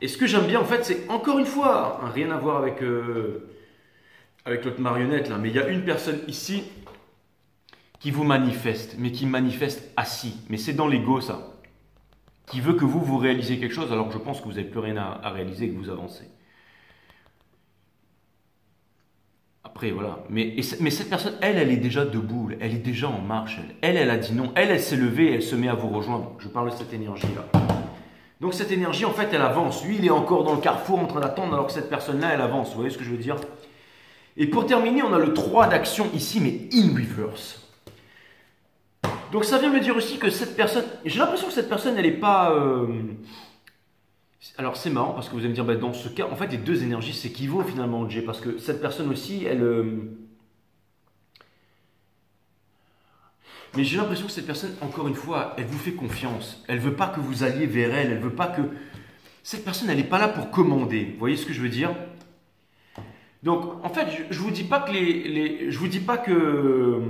Et ce que j'aime bien, en fait, c'est, encore une fois, hein, rien à voir avec l'autre marionnette, là, mais il y a une personne ici qui vous manifeste, mais qui manifeste assis. Mais c'est dans l'ego, ça. Qui veut que vous réalisez quelque chose, alors que je pense que vous n'avez plus rien à réaliser et que vous avancez. Après, voilà. Mais cette personne, elle est déjà debout. Elle est déjà en marche. Elle a dit non. Elle s'est levée. Elle se met à vous rejoindre. Je parle de cette énergie-là. Donc, cette énergie, en fait, elle avance. Lui, il est encore dans le carrefour en train d'attendre, alors que cette personne-là, elle avance. Vous voyez ce que je veux dire? Et pour terminer, on a le 3 d'action ici, mais in reverse. Donc, ça vient me dire aussi que cette personne... J'ai l'impression que cette personne, elle n'est pas... Alors c'est marrant parce que vous allez me dire, bah, dans ce cas, en fait les deux énergies s'équivaut finalement, Jay, parce que cette personne aussi, elle... Mais j'ai l'impression que cette personne, encore une fois, elle vous fait confiance. Elle veut pas que vous alliez vers elle, elle veut pas que... Cette personne, elle n'est pas là pour commander. Vous voyez ce que je veux dire? Donc, en fait, je vous dis pas que je vous dis pas que...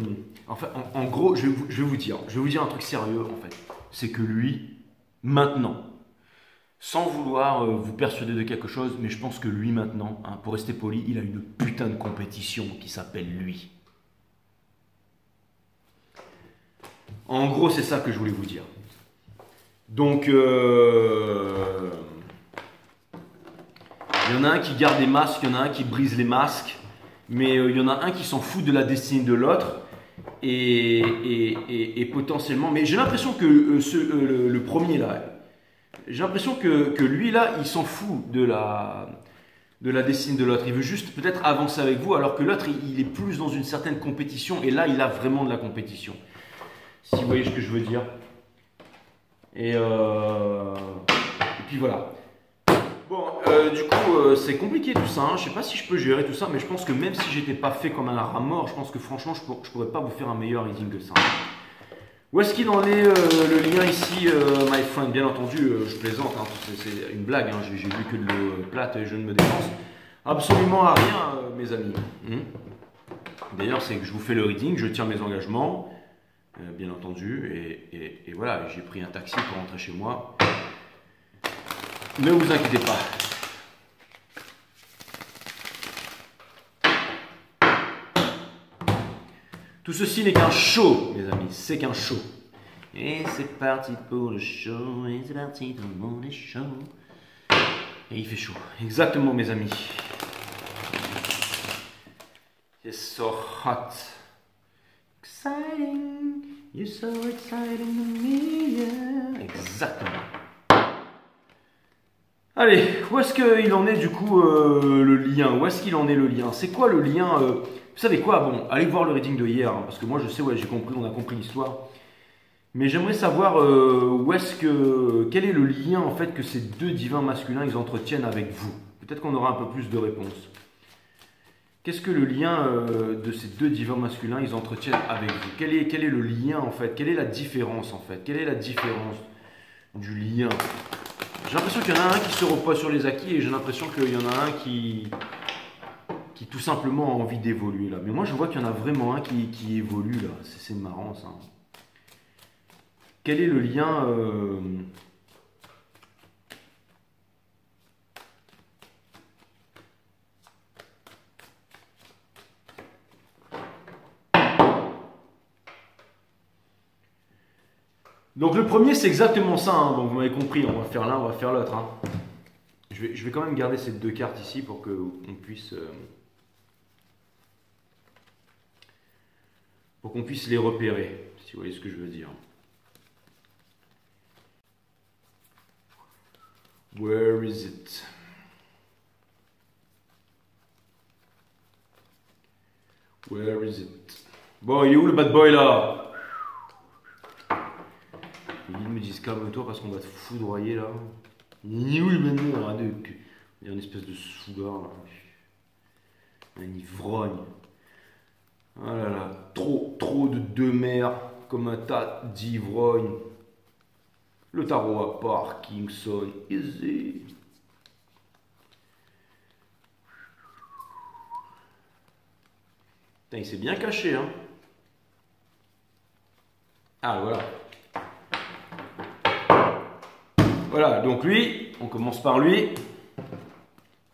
Enfin, en gros, je vais vous dire un truc sérieux, en fait. C'est que lui, maintenant, sans vouloir vous persuader de quelque chose, mais je pense que lui, maintenant, hein, pour rester poli, il a une putain de compétition qui s'appelle lui. En gros, c'est ça que je voulais vous dire. Donc, il y en a un qui garde les masques, il y en a un qui brise les masques, mais il y en a un qui s'en fout de la destinée de l'autre, et potentiellement... Mais j'ai l'impression que le premier là, j'ai l'impression que lui là, il s'en fout de la destinée de l'autre. Il veut juste peut-être avancer avec vous, alors que l'autre, il est plus dans une certaine compétition, et là, il a vraiment de la compétition. Si vous voyez ce que je veux dire. Et puis voilà. Bon, du coup, c'est compliqué tout ça. Hein. Je sais pas si je peux gérer tout ça, mais je pense que même si j'étais pas fait comme un rat mort, je pense que franchement, je pourrais pas vous faire un meilleur reading que ça. Où est-ce qu'il en est le lien ici, my friend? Bien entendu, je plaisante, hein, c'est une blague. Hein. J'ai vu que de l'eau plate et je ne me dépense absolument à rien, mes amis. D'ailleurs, c'est que je vous fais le reading, je tiens mes engagements. Bien entendu, et voilà, j'ai pris un taxi pour rentrer chez moi. Ne vous inquiétez pas. Tout ceci n'est qu'un show, mes amis, c'est qu'un show. Et c'est parti pour le show, et c'est parti, tout le monde est chaud. Et il fait chaud, exactement, mes amis. It's so hot. Exciting, you're so exciting to me, yeah. Exactement. Allez, où est-ce qu'il en est du coup le lien? Où est-ce qu'il en est le lien? C'est quoi le lien Vous savez quoi? Bon, allez voir le reading de hier, hein, parce que moi je sais, ouais, j'ai compris, on a compris l'histoire. Mais j'aimerais savoir quel est le lien en fait que ces deux divins masculins ils entretiennent avec vous. Peut-être qu'on aura un peu plus de réponses. Qu'est-ce que le lien de ces deux divins masculins ils entretiennent avec vous? Quel est le lien en fait? Quelle est la différence en fait? Quelle est la différence du lien? J'ai l'impression qu'il y en a un qui se repose sur les acquis et j'ai l'impression qu'il y en a un qui tout simplement a envie d'évoluer là. Mais moi je vois qu'il y en a vraiment un qui évolue là. C'est marrant ça. Quel est le lien Donc le premier c'est exactement ça, hein. Donc vous m'avez compris, on va faire l'un, on va faire l'autre. Hein. Je vais quand même garder ces deux cartes ici pour qu'on puisse les repérer, si vous voyez ce que je veux dire. Where is it? Where is it? Bon, il est où le bad boy là? Ils me disent calme-toi parce qu'on va te foudroyer là. Il est où le bad boy là? Il y a une espèce de soudard là. Un ivrogne. Oh là là, trop de deux mers comme un tas d'ivrognes. Le tarot à Parkinson, easy. Putain, il s'est bien caché, hein. Ah, voilà. Voilà, donc lui, on commence par lui.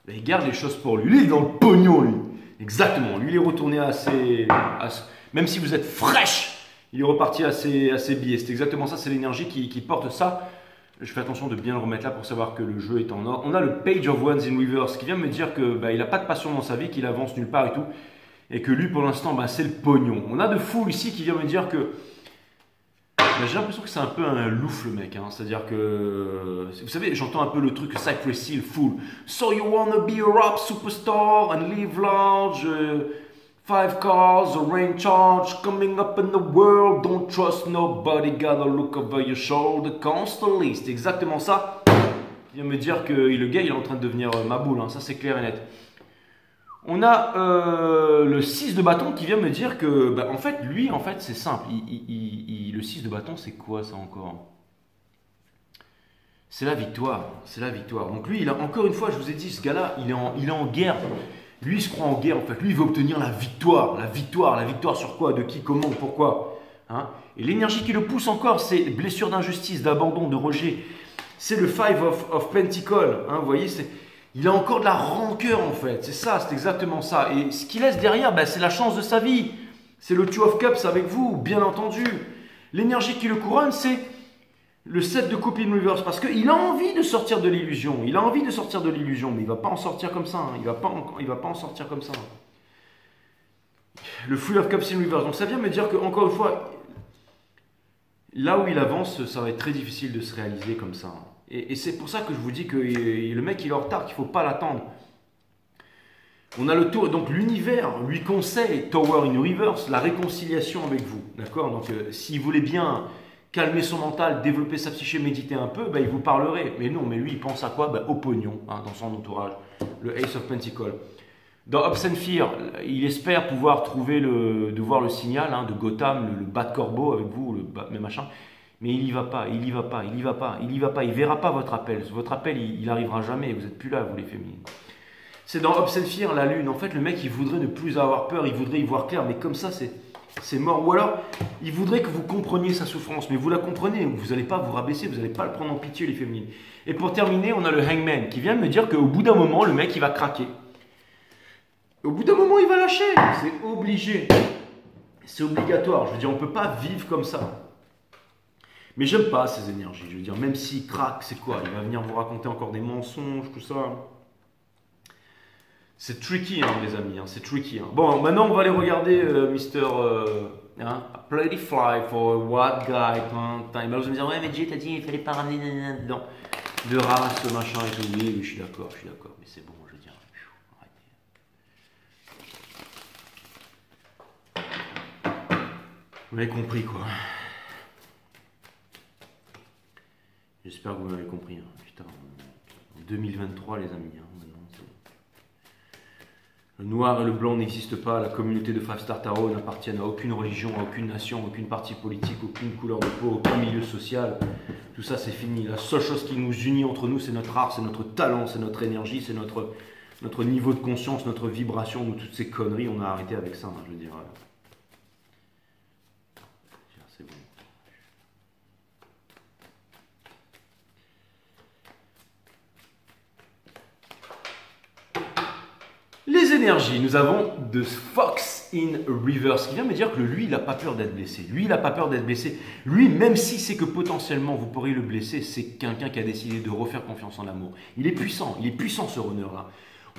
Il garde les choses pour lui. Lui, il est dans le pognon, lui. Exactement. Lui, il est retourné assez même si vous êtes fraîche, il est reparti assez biais. C'est exactement ça, c'est l'énergie qui porte ça. Je fais attention de bien le remettre là pour savoir que le jeu est en ordre. On a le Page of Wands in Reverse qui vient me dire que il n'a pas de passion dans sa vie, qu'il avance nulle part et tout. Et que lui, pour l'instant, c'est le pognon. On a de Fool ici qui vient me dire que... j'ai l'impression que c'est un peu un louf le mec, hein. C'est-à-dire que, vous savez, j'entends un peu le truc Cypress Hill, Fool. So you wanna be a rap superstar and live large, 5 cars, a rain charge, coming up in the world, don't trust nobody, gotta look over your shoulder constantly. C'est exactement ça. qui vient me dire que le gars il est en train de devenir ma boule, hein, ça c'est clair et net. On a le 6 de bâton qui vient me dire que, en fait, lui, en fait, c'est simple. Le 6 de bâton, c'est quoi ça encore? C'est la victoire, c'est la victoire. Donc lui, encore une fois, je vous ai dit, ce gars-là, il est en guerre. Lui, il se croit en guerre, en fait. Lui, il veut obtenir la victoire. La victoire, la victoire sur quoi? De qui? Comment? Pourquoi? Hein? Et l'énergie qui le pousse encore, c'est blessure d'injustice, d'abandon, de rejet. C'est le 5 of Pentacle. Hein, vous voyez, il a encore de la rancœur, en fait. C'est ça, c'est exactement ça. Et ce qu'il laisse derrière, c'est la chance de sa vie. C'est le 2 of Cups avec vous, bien entendu. L'énergie qui le couronne, c'est le 7 de coupe in reverse, parce qu'il a envie de sortir de l'illusion. Il a envie de sortir de l'illusion, mais il ne va pas en sortir comme ça. Hein. Il va pas en sortir comme ça. Le full of cups in reverse. Donc ça vient me dire que, encore une fois, là où il avance, ça va être très difficile de se réaliser comme ça. Et c'est pour ça que je vous dis que le mec, il est en retard, qu'il ne faut pas l'attendre. On a le tour, donc l'univers lui conseille Tower in reverse, la réconciliation avec vous. D'accord? Donc s'il voulait bien calmer son mental, développer sa psyché, méditer un peu, il vous parlerait. Mais non, mais lui, il pense à quoi? Au pognon, hein, dans son entourage. Le Ace of Pentacles. Dans Hopes and Fear, il espère pouvoir trouver de voir le signal hein, de Gotham, le bas de corbeau avec vous, le machin. Mais il y va pas, il y va pas, il y va pas, il y va pas. Il verra pas votre appel. Votre appel, il arrivera jamais. Vous n'êtes plus là, vous les féminines. C'est dans Hopes and Fear, la lune. En fait, le mec, il voudrait ne plus avoir peur, il voudrait y voir clair. Mais comme ça, c'est mort. Ou alors, il voudrait que vous compreniez sa souffrance, mais vous la comprenez, vous n'allez pas vous rabaisser, vous n'allez pas le prendre en pitié, les féminines. Et pour terminer, on a le Hangman, qui vient de me dire qu'au bout d'un moment, le mec, il va craquer. Au bout d'un moment, il va lâcher. C'est obligé. C'est obligatoire. Je veux dire, on ne peut pas vivre comme ça. Mais j'aime pas ces énergies. Je veux dire, même s'il craque, c'est quoi? Il va venir vous raconter encore des mensonges, tout ça. C'est tricky, hein, les amis, hein, c'est tricky. Hein. Bon, maintenant, on va aller regarder Mr. Pretty Fly for a What Guy. Vous allez me dire, ouais, mais Jay, t'as dit, il fallait pas ramener dedans de race, machin et tout. Oui, je suis d'accord, mais c'est bon, je veux dire. Arrêtez. Vous m'avez compris, quoi. J'espère que vous m'avez compris. Hein. Putain, en 2023, les amis. Hein. Le noir et le blanc n'existent pas, la communauté de Five Star Tarot n'appartient à aucune religion, à aucune nation, à aucune parti politique, aucune couleur de peau, aucun milieu social. Tout ça c'est fini. La seule chose qui nous unit entre nous, c'est notre art, c'est notre talent, c'est notre énergie, c'est notre niveau de conscience, notre vibration. Nous, toutes ces conneries, on a arrêté avec ça, hein, je veux dire. C'est bon. Les énergies, nous avons The Fox in Reverse qui vient me dire que lui, il n'a pas peur d'être blessé. Lui, il n'a pas peur d'être blessé. Lui, même si c'est que potentiellement vous pourriez le blesser, c'est quelqu'un qui a décidé de refaire confiance en l'amour. Il est puissant ce runner-là.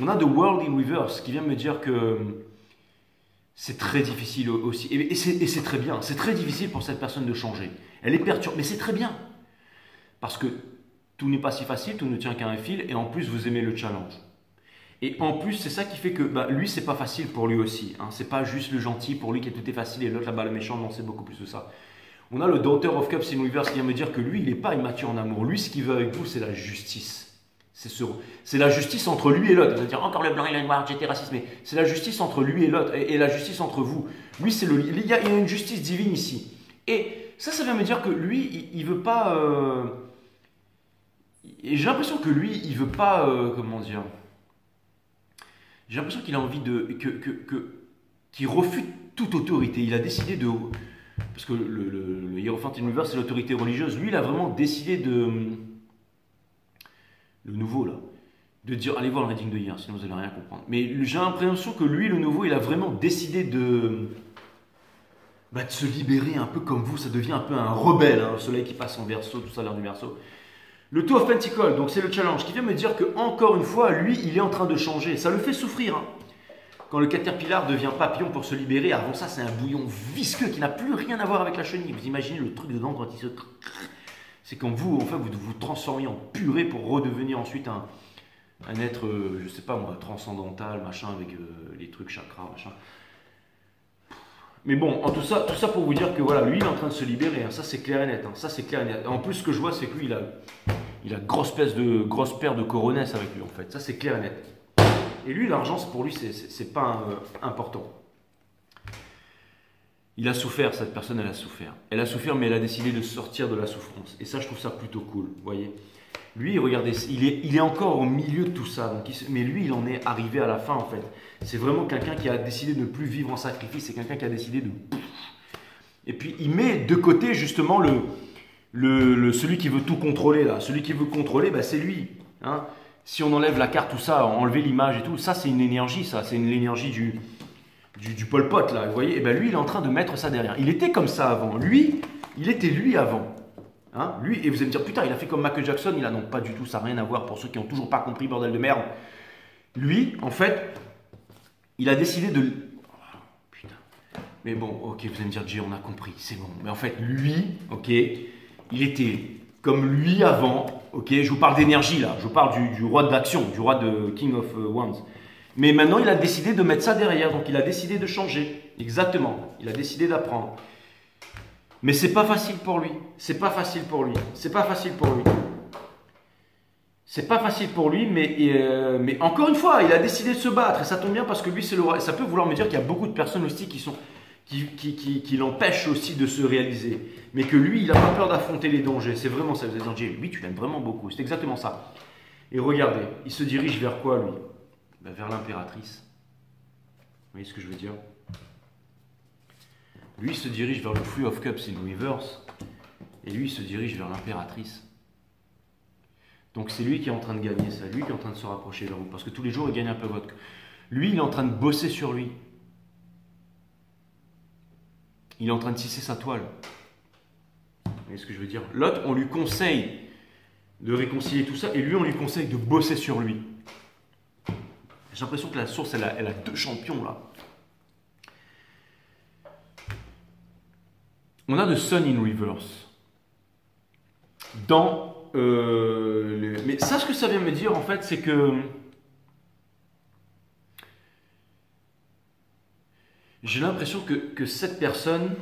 On a The World in Reverse qui vient me dire que c'est très difficile aussi. Et c'est très bien. C'est très difficile pour cette personne de changer. Elle est perturbée, mais c'est très bien. Parce que tout n'est pas si facile, tout ne tient qu'à un fil, et en plus, vous aimez le challenge. Et en plus, c'est ça qui fait que lui, c'est pas facile pour lui aussi. Hein. C'est pas juste le gentil pour lui qui tout est facile et l'autre là-bas le méchant. Non, c'est beaucoup plus que ça. On a le Daughter of Cups in Reverse qui vient me dire que lui, il n'est pas immature en amour. Lui, ce qu'il veut avec vous, c'est la justice. C'est la justice entre lui et l'autre. Vous allez dire encore le blanc et le noir, j'étais raciste, mais c'est la justice entre lui et l'autre et la justice entre vous. Lui, il y a une justice divine ici. Et ça vient me dire que lui, il veut pas. Et j'ai l'impression que lui, il veut pas. Comment dire? J'ai l'impression qu'il a envie qu'il refute toute autorité. Il a décidé de... Parce que le Hierophant in Reverse, c'est l'autorité religieuse. Lui, il a vraiment décidé de... Le nouveau, là. De dire, allez voir le reading de hier, sinon vous n'allez rien comprendre. Mais j'ai l'impression que lui, le nouveau, il a vraiment décidé de se libérer un peu comme vous. Ça devient un peu un rebelle, hein, le soleil qui passe en verso, tout ça, l'heure du verso. Le Two of Pentacles, donc c'est le challenge, qui vient me dire que encore une fois, lui, il est en train de changer. Ça le fait souffrir. Hein. Quand le caterpillar devient papillon pour se libérer, avant ça, c'est un bouillon visqueux qui n'a plus rien à voir avec la chenille. Vous imaginez le truc dedans quand il se... C'est quand vous, en fait, vous vous transformez en purée pour redevenir ensuite un être, je sais pas moi, transcendantal, machin, avec les trucs chakras, machin. Mais bon, tout ça pour vous dire que voilà, lui, il est en train de se libérer. Hein. Ça, c'est clair et net. Hein. Ça, c'est clair et net. En plus, ce que je vois, c'est que lui, il a grosse paire de coronesses avec lui en fait. Ça c'est clair et net. Et lui, l'argent, pour lui, c'est pas important. Il a souffert, cette personne, elle a souffert. Elle a souffert, mais elle a décidé de sortir de la souffrance. Et ça, je trouve ça plutôt cool, vous voyez. Lui, regardez, il est encore au milieu de tout ça. Donc mais lui, il en est arrivé à la fin, en fait. C'est vraiment quelqu'un qui a décidé de ne plus vivre en sacrifice. C'est quelqu'un qui a décidé de... Et puis, il met de côté, justement, celui qui veut tout contrôler, là. Celui qui veut contrôler, bah, c'est lui, hein. Si on enlève la carte, tout ça, enlever l'image et tout, ça, c'est une énergie, ça. C'est l'énergie du Pol Pot, là, vous voyez. Et ben lui, il est en train de mettre ça derrière. Il était comme ça avant. Lui, il était lui avant. Hein, lui, et vous allez me dire, putain, il a fait comme Michael Jackson. Il a non, pas du tout, ça n'a rien à voir pour ceux qui n'ont toujours pas compris, bordel de merde. Lui, en fait, il a décidé de... Oh, putain. Mais bon, ok, vous allez me dire, Jay, on a compris, c'est bon. Mais en fait, lui, ok, il était comme lui avant, ok. Je vous parle d'énergie, là. Je vous parle du roi de l'action, du roi de King of Wands. Mais maintenant, il a décidé de mettre ça derrière. Donc, il a décidé de changer. Exactement. Il a décidé d'apprendre. Mais c'est pas facile pour lui. C'est pas facile pour lui. C'est pas facile pour lui. C'est pas facile pour lui, mais encore une fois, il a décidé de se battre. Et ça tombe bien parce que lui, c'est le roi. Et ça peut vouloir me dire qu'il y a beaucoup de personnes aussi qui l'empêchent aussi de se réaliser. Mais que lui, il n'a pas peur d'affronter les dangers. C'est vraiment ça. Vous êtes dit, lui, tu l'aimes vraiment beaucoup. C'est exactement ça. Et regardez, il se dirige vers quoi, lui? Ben, vers l'impératrice. Vous voyez ce que je veux dire? Lui, il se dirige vers le Three of Cups in reverse. Et lui, il se dirige vers l'impératrice. Donc c'est lui qui est en train de gagner, c'est lui qui est en train de se rapprocher vers vous. Parce que tous les jours, il gagne un peu votre... Lui, il est en train de bosser sur lui. Il est en train de tisser sa toile. Vous voyez ce que je veux dire? L'autre, on lui conseille de réconcilier tout ça. Et lui, on lui conseille de bosser sur lui. J'ai l'impression que la source, elle a deux champions là. On a The Sun in Reverse. Mais ça, ce que ça vient me dire, en fait, c'est que j'ai l'impression que cette personne, vous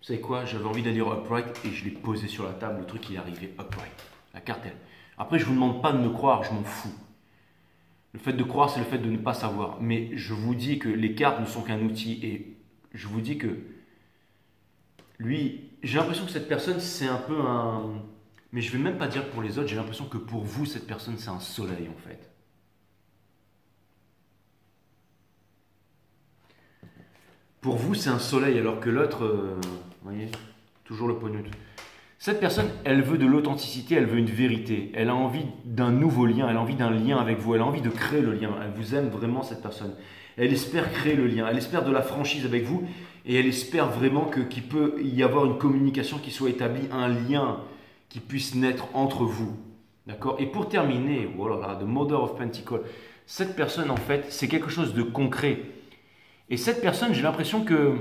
savez quoi, j'avais envie d'aller upright et je l'ai posé sur la table, le truc il est arrivé upright. La carte, elle. Après, je ne vous demande pas de me croire, je m'en fous. Le fait de croire, c'est le fait de ne pas savoir. Mais je vous dis que les cartes ne sont qu'un outil. Et je vous dis que lui, j'ai l'impression que cette personne, c'est un peu un... Mais je ne vais même pas dire pour les autres, j'ai l'impression que pour vous, cette personne, c'est un soleil en fait. Pour vous, c'est un soleil, alors que l'autre, vous voyez, toujours le pognon. Cette personne, elle veut de l'authenticité, elle veut une vérité. Elle a envie d'un nouveau lien, elle a envie d'un lien avec vous, elle a envie de créer le lien. Elle vous aime vraiment, cette personne. Elle espère créer le lien, elle espère de la franchise avec vous et elle espère vraiment qu'il peut y avoir une communication qui soit établie, un lien qui puisse naître entre vous. D'accord? Et pour terminer, voilà, The Mother of Pentacles, cette personne, en fait, c'est quelque chose de concret. Et cette personne, j'ai l'impression que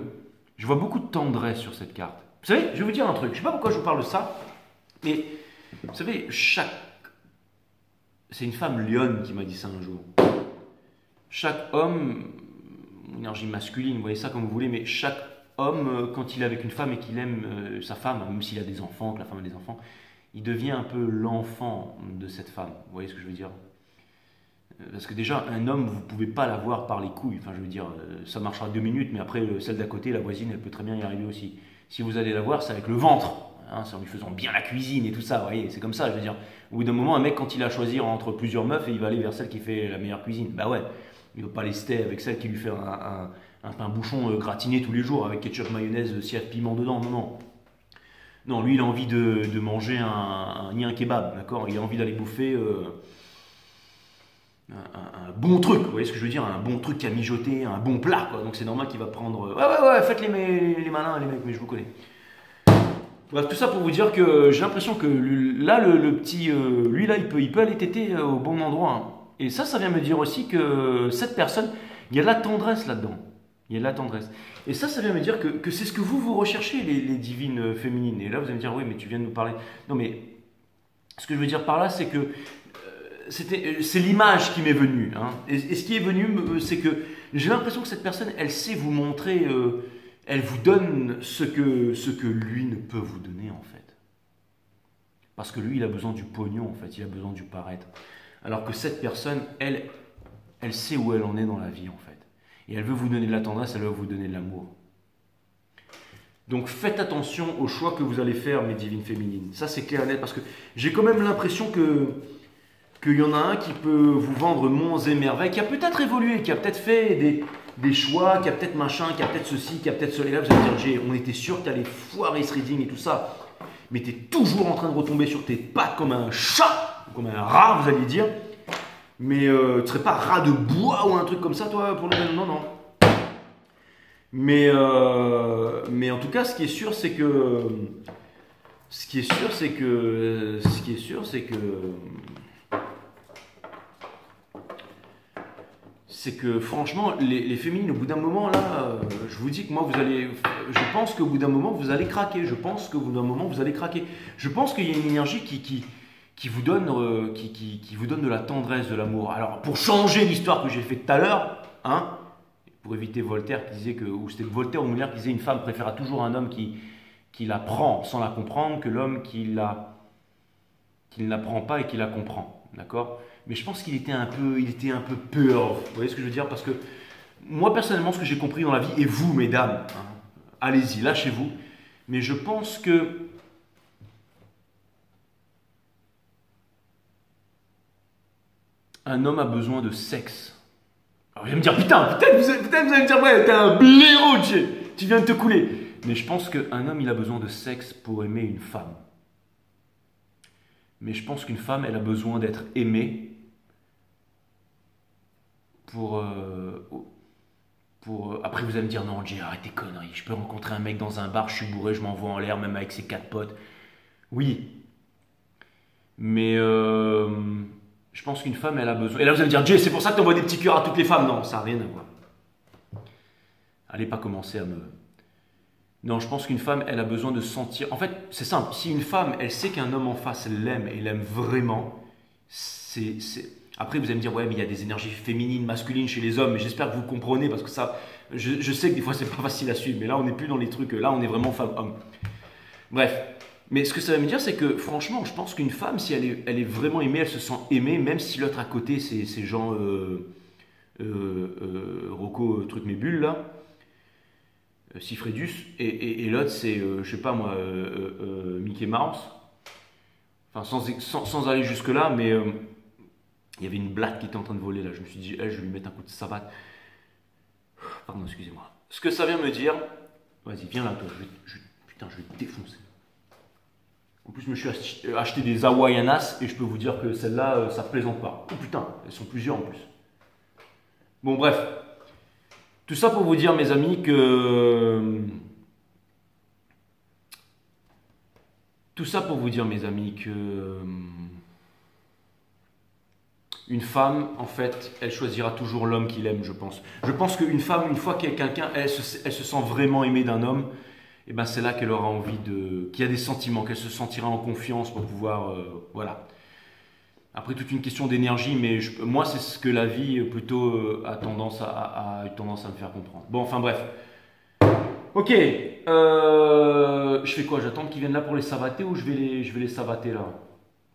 je vois beaucoup de tendresse sur cette carte. Vous savez, je vais vous dire un truc, je ne sais pas pourquoi je vous parle de ça, mais vous savez, c'est une femme lionne qui m'a dit ça un jour. Chaque homme, énergie masculine, vous voyez ça comme vous voulez, mais chaque homme, quand il est avec une femme et qu'il aime sa femme, même s'il a des enfants, que la femme a des enfants, il devient un peu l'enfant de cette femme. Vous voyez ce que je veux dire? Parce que déjà, un homme, vous ne pouvez pas l'avoir par les couilles. Enfin, je veux dire, ça marchera 2 minutes, mais après, celle d'à côté, la voisine, elle peut très bien y arriver aussi. Si vous allez la voir, c'est avec le ventre. Hein, c'est en lui faisant bien la cuisine et tout ça. Vous voyez, c'est comme ça, je veux dire. Au bout d'un moment, un mec, quand il a à choisir entre plusieurs meufs, il va aller vers celle qui fait la meilleure cuisine. Bah ouais, il ne va pas rester avec celle qui lui fait un pain bouchon gratiné tous les jours avec ketchup, mayonnaise, s'il y a de piment dedans. Non, non. Non, lui, il a envie de manger ni un kebab, d'accord? Il a envie d'aller bouffer... un bon truc, vous voyez ce que je veux dire, un bon truc à mijoter, un bon plat, quoi. Donc c'est normal qu'il va prendre... Ouais, faites les malins, les mecs, mais je vous connais. Bref, tout ça pour vous dire que j'ai l'impression que là, le petit... lui, là, il peut aller téter au bon endroit. Hein. Et ça vient me dire aussi que cette personne, il y a de la tendresse là-dedans. Il y a de la tendresse. Et ça vient me dire que c'est ce que vous recherchez, les divines féminines. Et là, vous allez me dire, oui, mais tu viens de nous parler... Non, mais ce que je veux dire par là, c'est que c'est l'image qui m'est venue. Hein. Et ce qui est venu, c'est que j'ai l'impression que cette personne, elle sait vous montrer, elle vous donne ce que lui ne peut vous donner en fait. Parce que lui, il a besoin du pognon, en fait, il a besoin du paraître. Alors que cette personne, elle sait où elle en est dans la vie, en fait. Et elle veut vous donner de la tendresse, elle veut vous donner de l'amour. Donc faites attention aux choix que vous allez faire, mes divines féminines. Ça, c'est clair et net, parce que j'ai quand même l'impression qu'il y en a un qui peut vous vendre monts et merveilles, qui a peut-être évolué, qui a peut-être fait des choix, qui a peut-être machin, qui a peut-être ceci, qui a peut-être cela. Et là, vous allez dire, Jay, on était sûr que tu allais foirer ce reading et tout ça, mais tu es toujours en train de retomber sur tes pattes comme un chat, comme un rat, vous allez dire. Mais tu ne serais pas rat de bois ou un truc comme ça, toi, pour le moment? Non, non. Mais en tout cas, ce qui est sûr, c'est que franchement, les féminines, au bout d'un moment, là, je vous dis que moi, je pense qu'au bout d'un moment, vous allez craquer. Je pense qu'au bout d'un moment, vous allez craquer. Je pense qu'il y a une énergie qui vous donne de la tendresse, de l'amour. Alors, pour changer l'histoire que j'ai faite tout à l'heure, hein, pour éviter Voltaire qui disait ou c'était Voltaire ou Molière qui disait une femme préférera toujours un homme qui la prend sans la comprendre que l'homme qui ne la prend pas et qui la comprend. D'accord? Mais je pense qu'il était un peu peur. Vous voyez ce que je veux dire? Parce que moi, personnellement, ce que j'ai compris dans la vie, et vous, mesdames, hein, allez-y, lâchez-vous, mais je pense que un homme a besoin de sexe. Alors, vous allez me dire, putain, peut-être vous allez me dire, ouais, t'es un blaireau, tu viens de te couler. Mais je pense qu'un homme, il a besoin de sexe pour aimer une femme. Mais je pense qu'une femme, elle a besoin d'être aimée après, vous allez me dire, non, Jay, arrête tes conneries. Je peux rencontrer un mec dans un bar, je suis bourré, je m'envoie en l'air, même avec ses 4 potes. Oui. Mais je pense qu'une femme, elle a besoin... Et là, vous allez me dire, Jay, c'est pour ça que tu envoies des petits cœurs à toutes les femmes. Non, ça n'a rien à voir. Allez pas commencer à me... Non, je pense qu'une femme, elle a besoin de sentir... En fait, c'est simple. Si une femme, elle sait qu'un homme en face, elle l'aime, et l'aime vraiment, c'est... Après, vous allez me dire, ouais, mais il y a des énergies féminines, masculines chez les hommes. Mais j'espère que vous comprenez, parce que ça... Je sais que des fois, c'est pas facile à suivre. Mais là, on n'est plus dans les trucs... Là, on est vraiment femme-homme. Bref. Mais ce que ça va me dire, c'est que, franchement, je pense qu'une femme, si elle est vraiment aimée, elle se sent aimée, même si l'autre à côté, c'est genre... Rocco, truc mes bulles, là. Sifredus, et l'autre c'est, je sais pas moi, Mickey Mouse. Enfin, sans aller jusque-là, mais il y avait une blatte qui était en train de voler là. Je me suis dit, je vais lui mettre un coup de savate. Pardon, excusez-moi. Ce que ça vient me dire, vas-y, viens là, toi, putain, je vais te défoncer. En plus, je me suis acheté des Hawaiianas et je peux vous dire que celles-là, ça plaisante pas. Oh putain, elles sont plusieurs en plus. Bon, bref. Tout ça pour vous dire, mes amis, que... Une femme, en fait, elle choisira toujours l'homme qu'il aime, je pense. Je pense qu'une femme, une fois qu'elle quelqu'un, elle se sent vraiment aimée d'un homme, et ben c'est là qu'elle aura envie qu'il y a des sentiments, qu'elle se sentira en confiance pour pouvoir... voilà. Après, toute une question d'énergie, mais moi, c'est ce que la vie plutôt a tendance à me faire comprendre. Bon, enfin bref. Ok. Je fais quoi? J'attends qu'ils viennent là pour les savater ou je vais les savater là?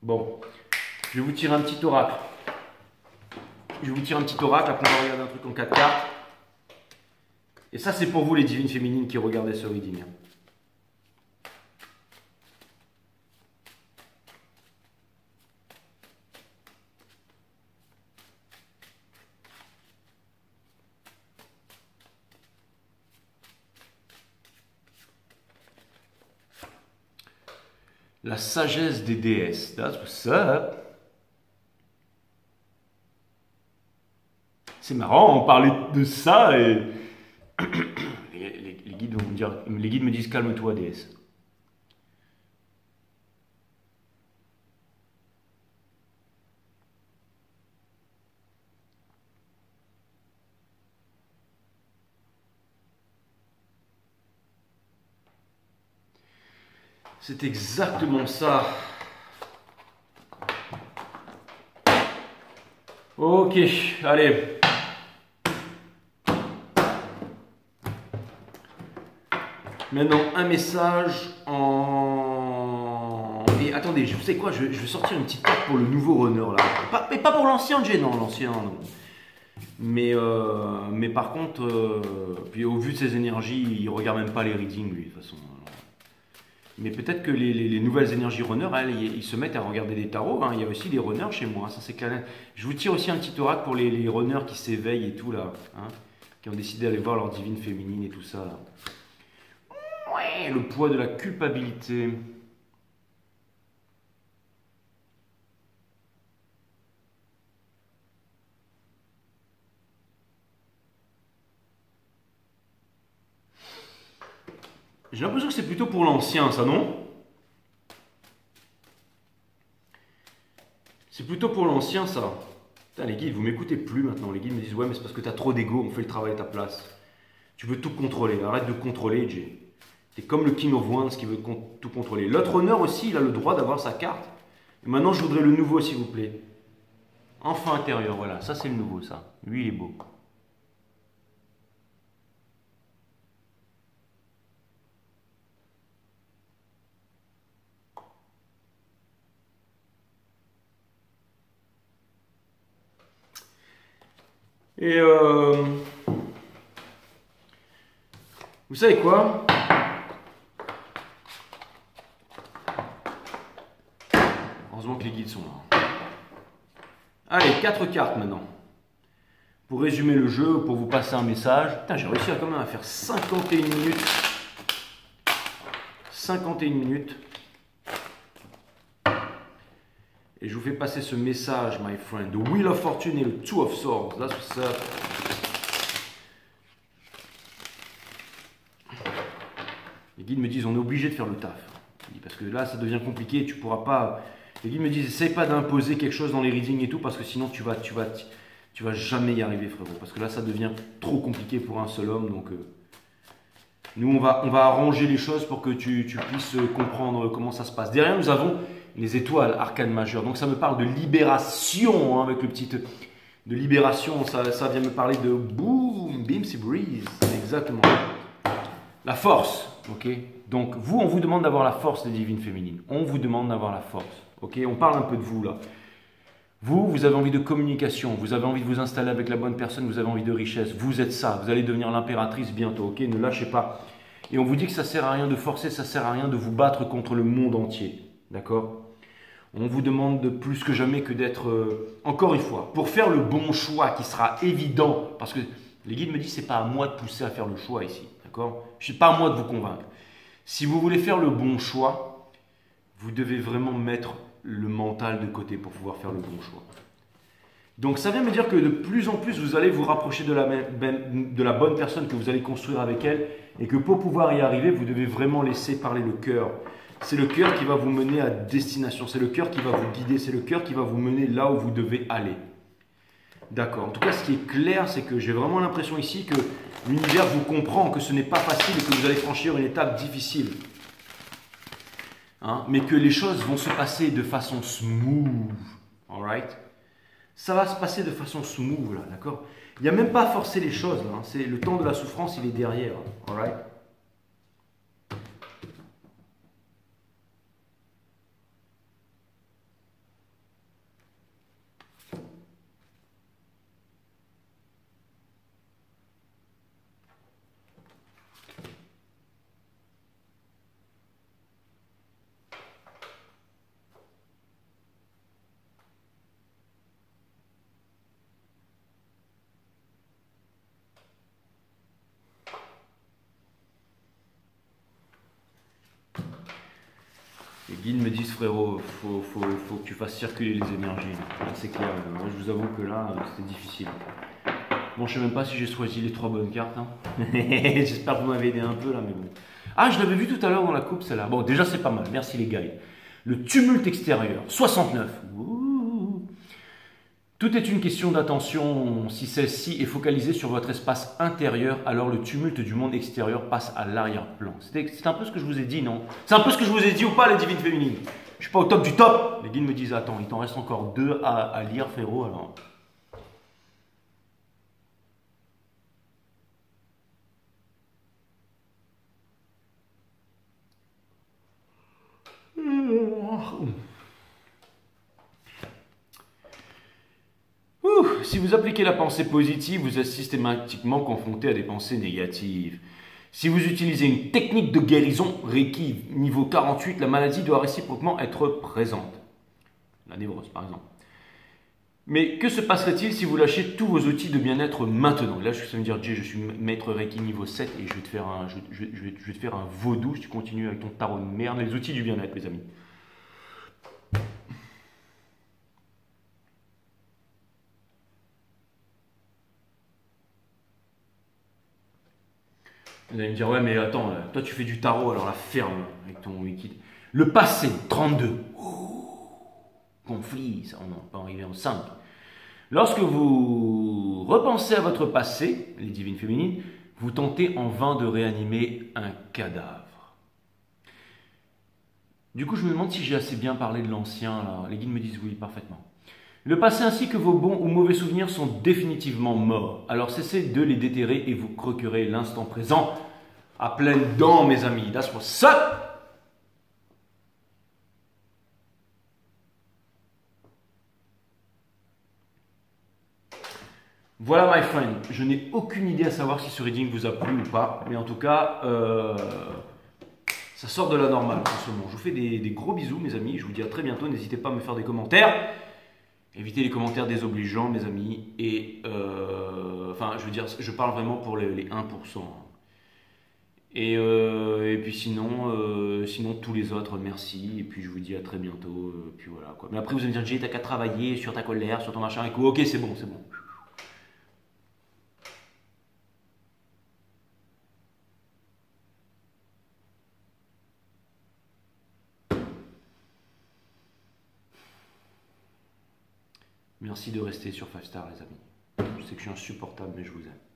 Bon. Je vais vous tirer un petit oracle. Après on va regarder un truc en 4 cartes. Et ça, c'est pour vous, les divines féminines qui regardez ce reading. La sagesse des déesses. That's what's up. C'est marrant, on parlait de ça et les guides vont me dire, les guides me disent calme-toi, déesse. C'est exactement ça. Ok, allez. Maintenant, un message en... Et attendez, vous savez quoi, je vais sortir une petite carte pour le nouveau runner là. Mais pas pour l'ancien Jay, non, l'ancien non. Mais par contre, puis au vu de ses énergies, il regarde même pas les readings lui de toute façon. Mais peut-être que les nouvelles énergies runners, ils se mettent à regarder des tarots. Hein. Il y a aussi des runners chez moi, ça c'est clair. Je vous tire aussi un petit oracle pour les runners qui s'éveillent et tout là, hein, qui ont décidé d'aller voir leur divine féminine et tout ça là. Ouais, le poids de la culpabilité. J'ai l'impression que c'est plutôt pour l'ancien, ça, non? C'est plutôt pour l'ancien, ça. Putain, les guides, vous m'écoutez plus maintenant. Les guides me disent, ouais, mais c'est parce que t'as trop d'ego, on fait le travail à ta place. Tu veux tout contrôler. Arrête de contrôler, Jay. T'es comme le King of Wands qui veut tout contrôler. L'autre honneur aussi, il a le droit d'avoir sa carte. Et maintenant, je voudrais le nouveau, s'il vous plaît. Enfant intérieur, voilà. Ça, c'est le nouveau, ça. Lui, il est beau. Et vous savez quoi? Heureusement que les guides sont là. Allez, 4 cartes maintenant. Pour résumer le jeu, pour vous passer un message. Putain, j'ai réussi quand même à faire 51 minutes. 51 minutes. Et je vous fais passer ce message, my friend. The Wheel of Fortune et le Two of Swords. That's what's up. Les guides me disent, on est obligé de faire le taf. Parce que là, ça devient compliqué. Tu pourras pas... Les guides me disent, essaye pas d'imposer quelque chose dans les readings et tout, parce que sinon, tu vas jamais y arriver, frérot. Parce que là, ça devient trop compliqué pour un seul homme. Donc, nous, on va arranger les choses pour que tu puisses comprendre comment ça se passe. Derrière, nous avons les étoiles, arcane majeure. Donc ça me parle de libération, hein, avec le petit... De libération, ça vient me parler de boom, Bimsy Breeze. Exactement. La force, ok. Donc vous, on vous demande d'avoir la force des divines féminines. On vous demande d'avoir la force, ok. On parle un peu de vous là. Vous avez envie de communication, vous avez envie de vous installer avec la bonne personne, vous avez envie de richesse. Vous êtes ça, vous allez devenir l'impératrice bientôt, ok. Ne lâchez pas. Et on vous dit que ça sert à rien de forcer, ça sert à rien de vous battre contre le monde entier, d'accord. On vous demande de plus que jamais que d'être, encore une fois, pour faire le bon choix qui sera évident, parce que les guides me disent, c'est pas à moi de pousser à faire le choix ici, d'accord? C'est pas à moi de vous convaincre. Si vous voulez faire le bon choix, vous devez vraiment mettre le mental de côté pour pouvoir faire le bon choix. Donc ça vient me dire que de plus en plus, vous allez vous rapprocher de la bonne personne que vous allez construire avec elle, et que pour pouvoir y arriver, vous devez vraiment laisser parler le cœur. C'est le cœur qui va vous mener à destination, c'est le cœur qui va vous guider, c'est le cœur qui va vous mener là où vous devez aller. D'accord. En tout cas, ce qui est clair, c'est que j'ai vraiment l'impression ici que l'univers vous comprend, que ce n'est pas facile et que vous allez franchir une étape difficile. Hein, mais que les choses vont se passer de façon smooth. Alright? Ça va se passer de façon smooth, là, d'accord? Il n'y a même pas à forcer les choses, là. Hein. C'est le temps de la souffrance, il est derrière. Alright? Les guides me disent, frérot, faut que tu fasses circuler les énergies. C'est clair. Moi, je vous avoue que là, c'était difficile. Bon, je sais même pas si j'ai choisi les 3 bonnes cartes. Hein. J'espère que vous m'avez aidé un peu là, mais bon. Ah, je l'avais vu tout à l'heure dans la coupe, celle-là. Bon, déjà, c'est pas mal. Merci les gars. Le tumulte extérieur, 69. Ouh. Tout est une question d'attention. Si celle-ci est focalisée sur votre espace intérieur, alors le tumulte du monde extérieur passe à l'arrière-plan. C'est un peu ce que je vous ai dit, non? C'est un peu ce que je vous ai dit ou pas, les divines féminines? Je suis pas au top du top. Les guides me disent, attends, il t'en reste encore 2 à lire, frérot, alors... Si vous appliquez la pensée positive, vous êtes systématiquement confronté à des pensées négatives. Si vous utilisez une technique de guérison, Reiki niveau 48, la maladie doit réciproquement être présente. La névrose, par exemple. Mais que se passerait-il si vous lâchez tous vos outils de bien-être maintenant? Là, ça veut me dire, Jay, je suis maître Reiki niveau 7 et je vais te faire un vaudou si tu continues avec ton tarot de merde. Les outils du bien-être, mes amis. Vous allez me dire, ouais, mais attends, toi tu fais du tarot, alors la ferme avec ton liquide. Le passé, 32. Conflit, ça, on peut arriver en 5. Lorsque vous repensez à votre passé, les divines féminines, vous tentez en vain de réanimer un cadavre. Du coup, je me demande si j'ai assez bien parlé de l'ancien, là. Les guides me disent oui, parfaitement. Le passé ainsi que vos bons ou mauvais souvenirs sont définitivement morts. Alors cessez de les déterrer et vous procurez l'instant présent à pleines dents, mes amis. That's what's up! Voilà, my friend. Je n'ai aucune idée à savoir si ce reading vous a plu ou pas. Mais en tout cas, ça sort de la normale en ce moment. Je vous fais des gros bisous, mes amis. Je vous dis à très bientôt. N'hésitez pas à me faire des commentaires. Évitez les commentaires désobligeants, mes amis. Et enfin, je veux dire, je parle vraiment pour les 1%. Et puis sinon tous les autres, merci. Et puis je vous dis à très bientôt. Puis voilà quoi. Mais après vous allez me dire, Jay, t'as qu'à travailler sur ta colère, sur ton machin et tout. Ok, c'est bon, c'est bon. Merci de rester sur 5 Star, les amis. Je sais que je suis insupportable, mais je vous aime.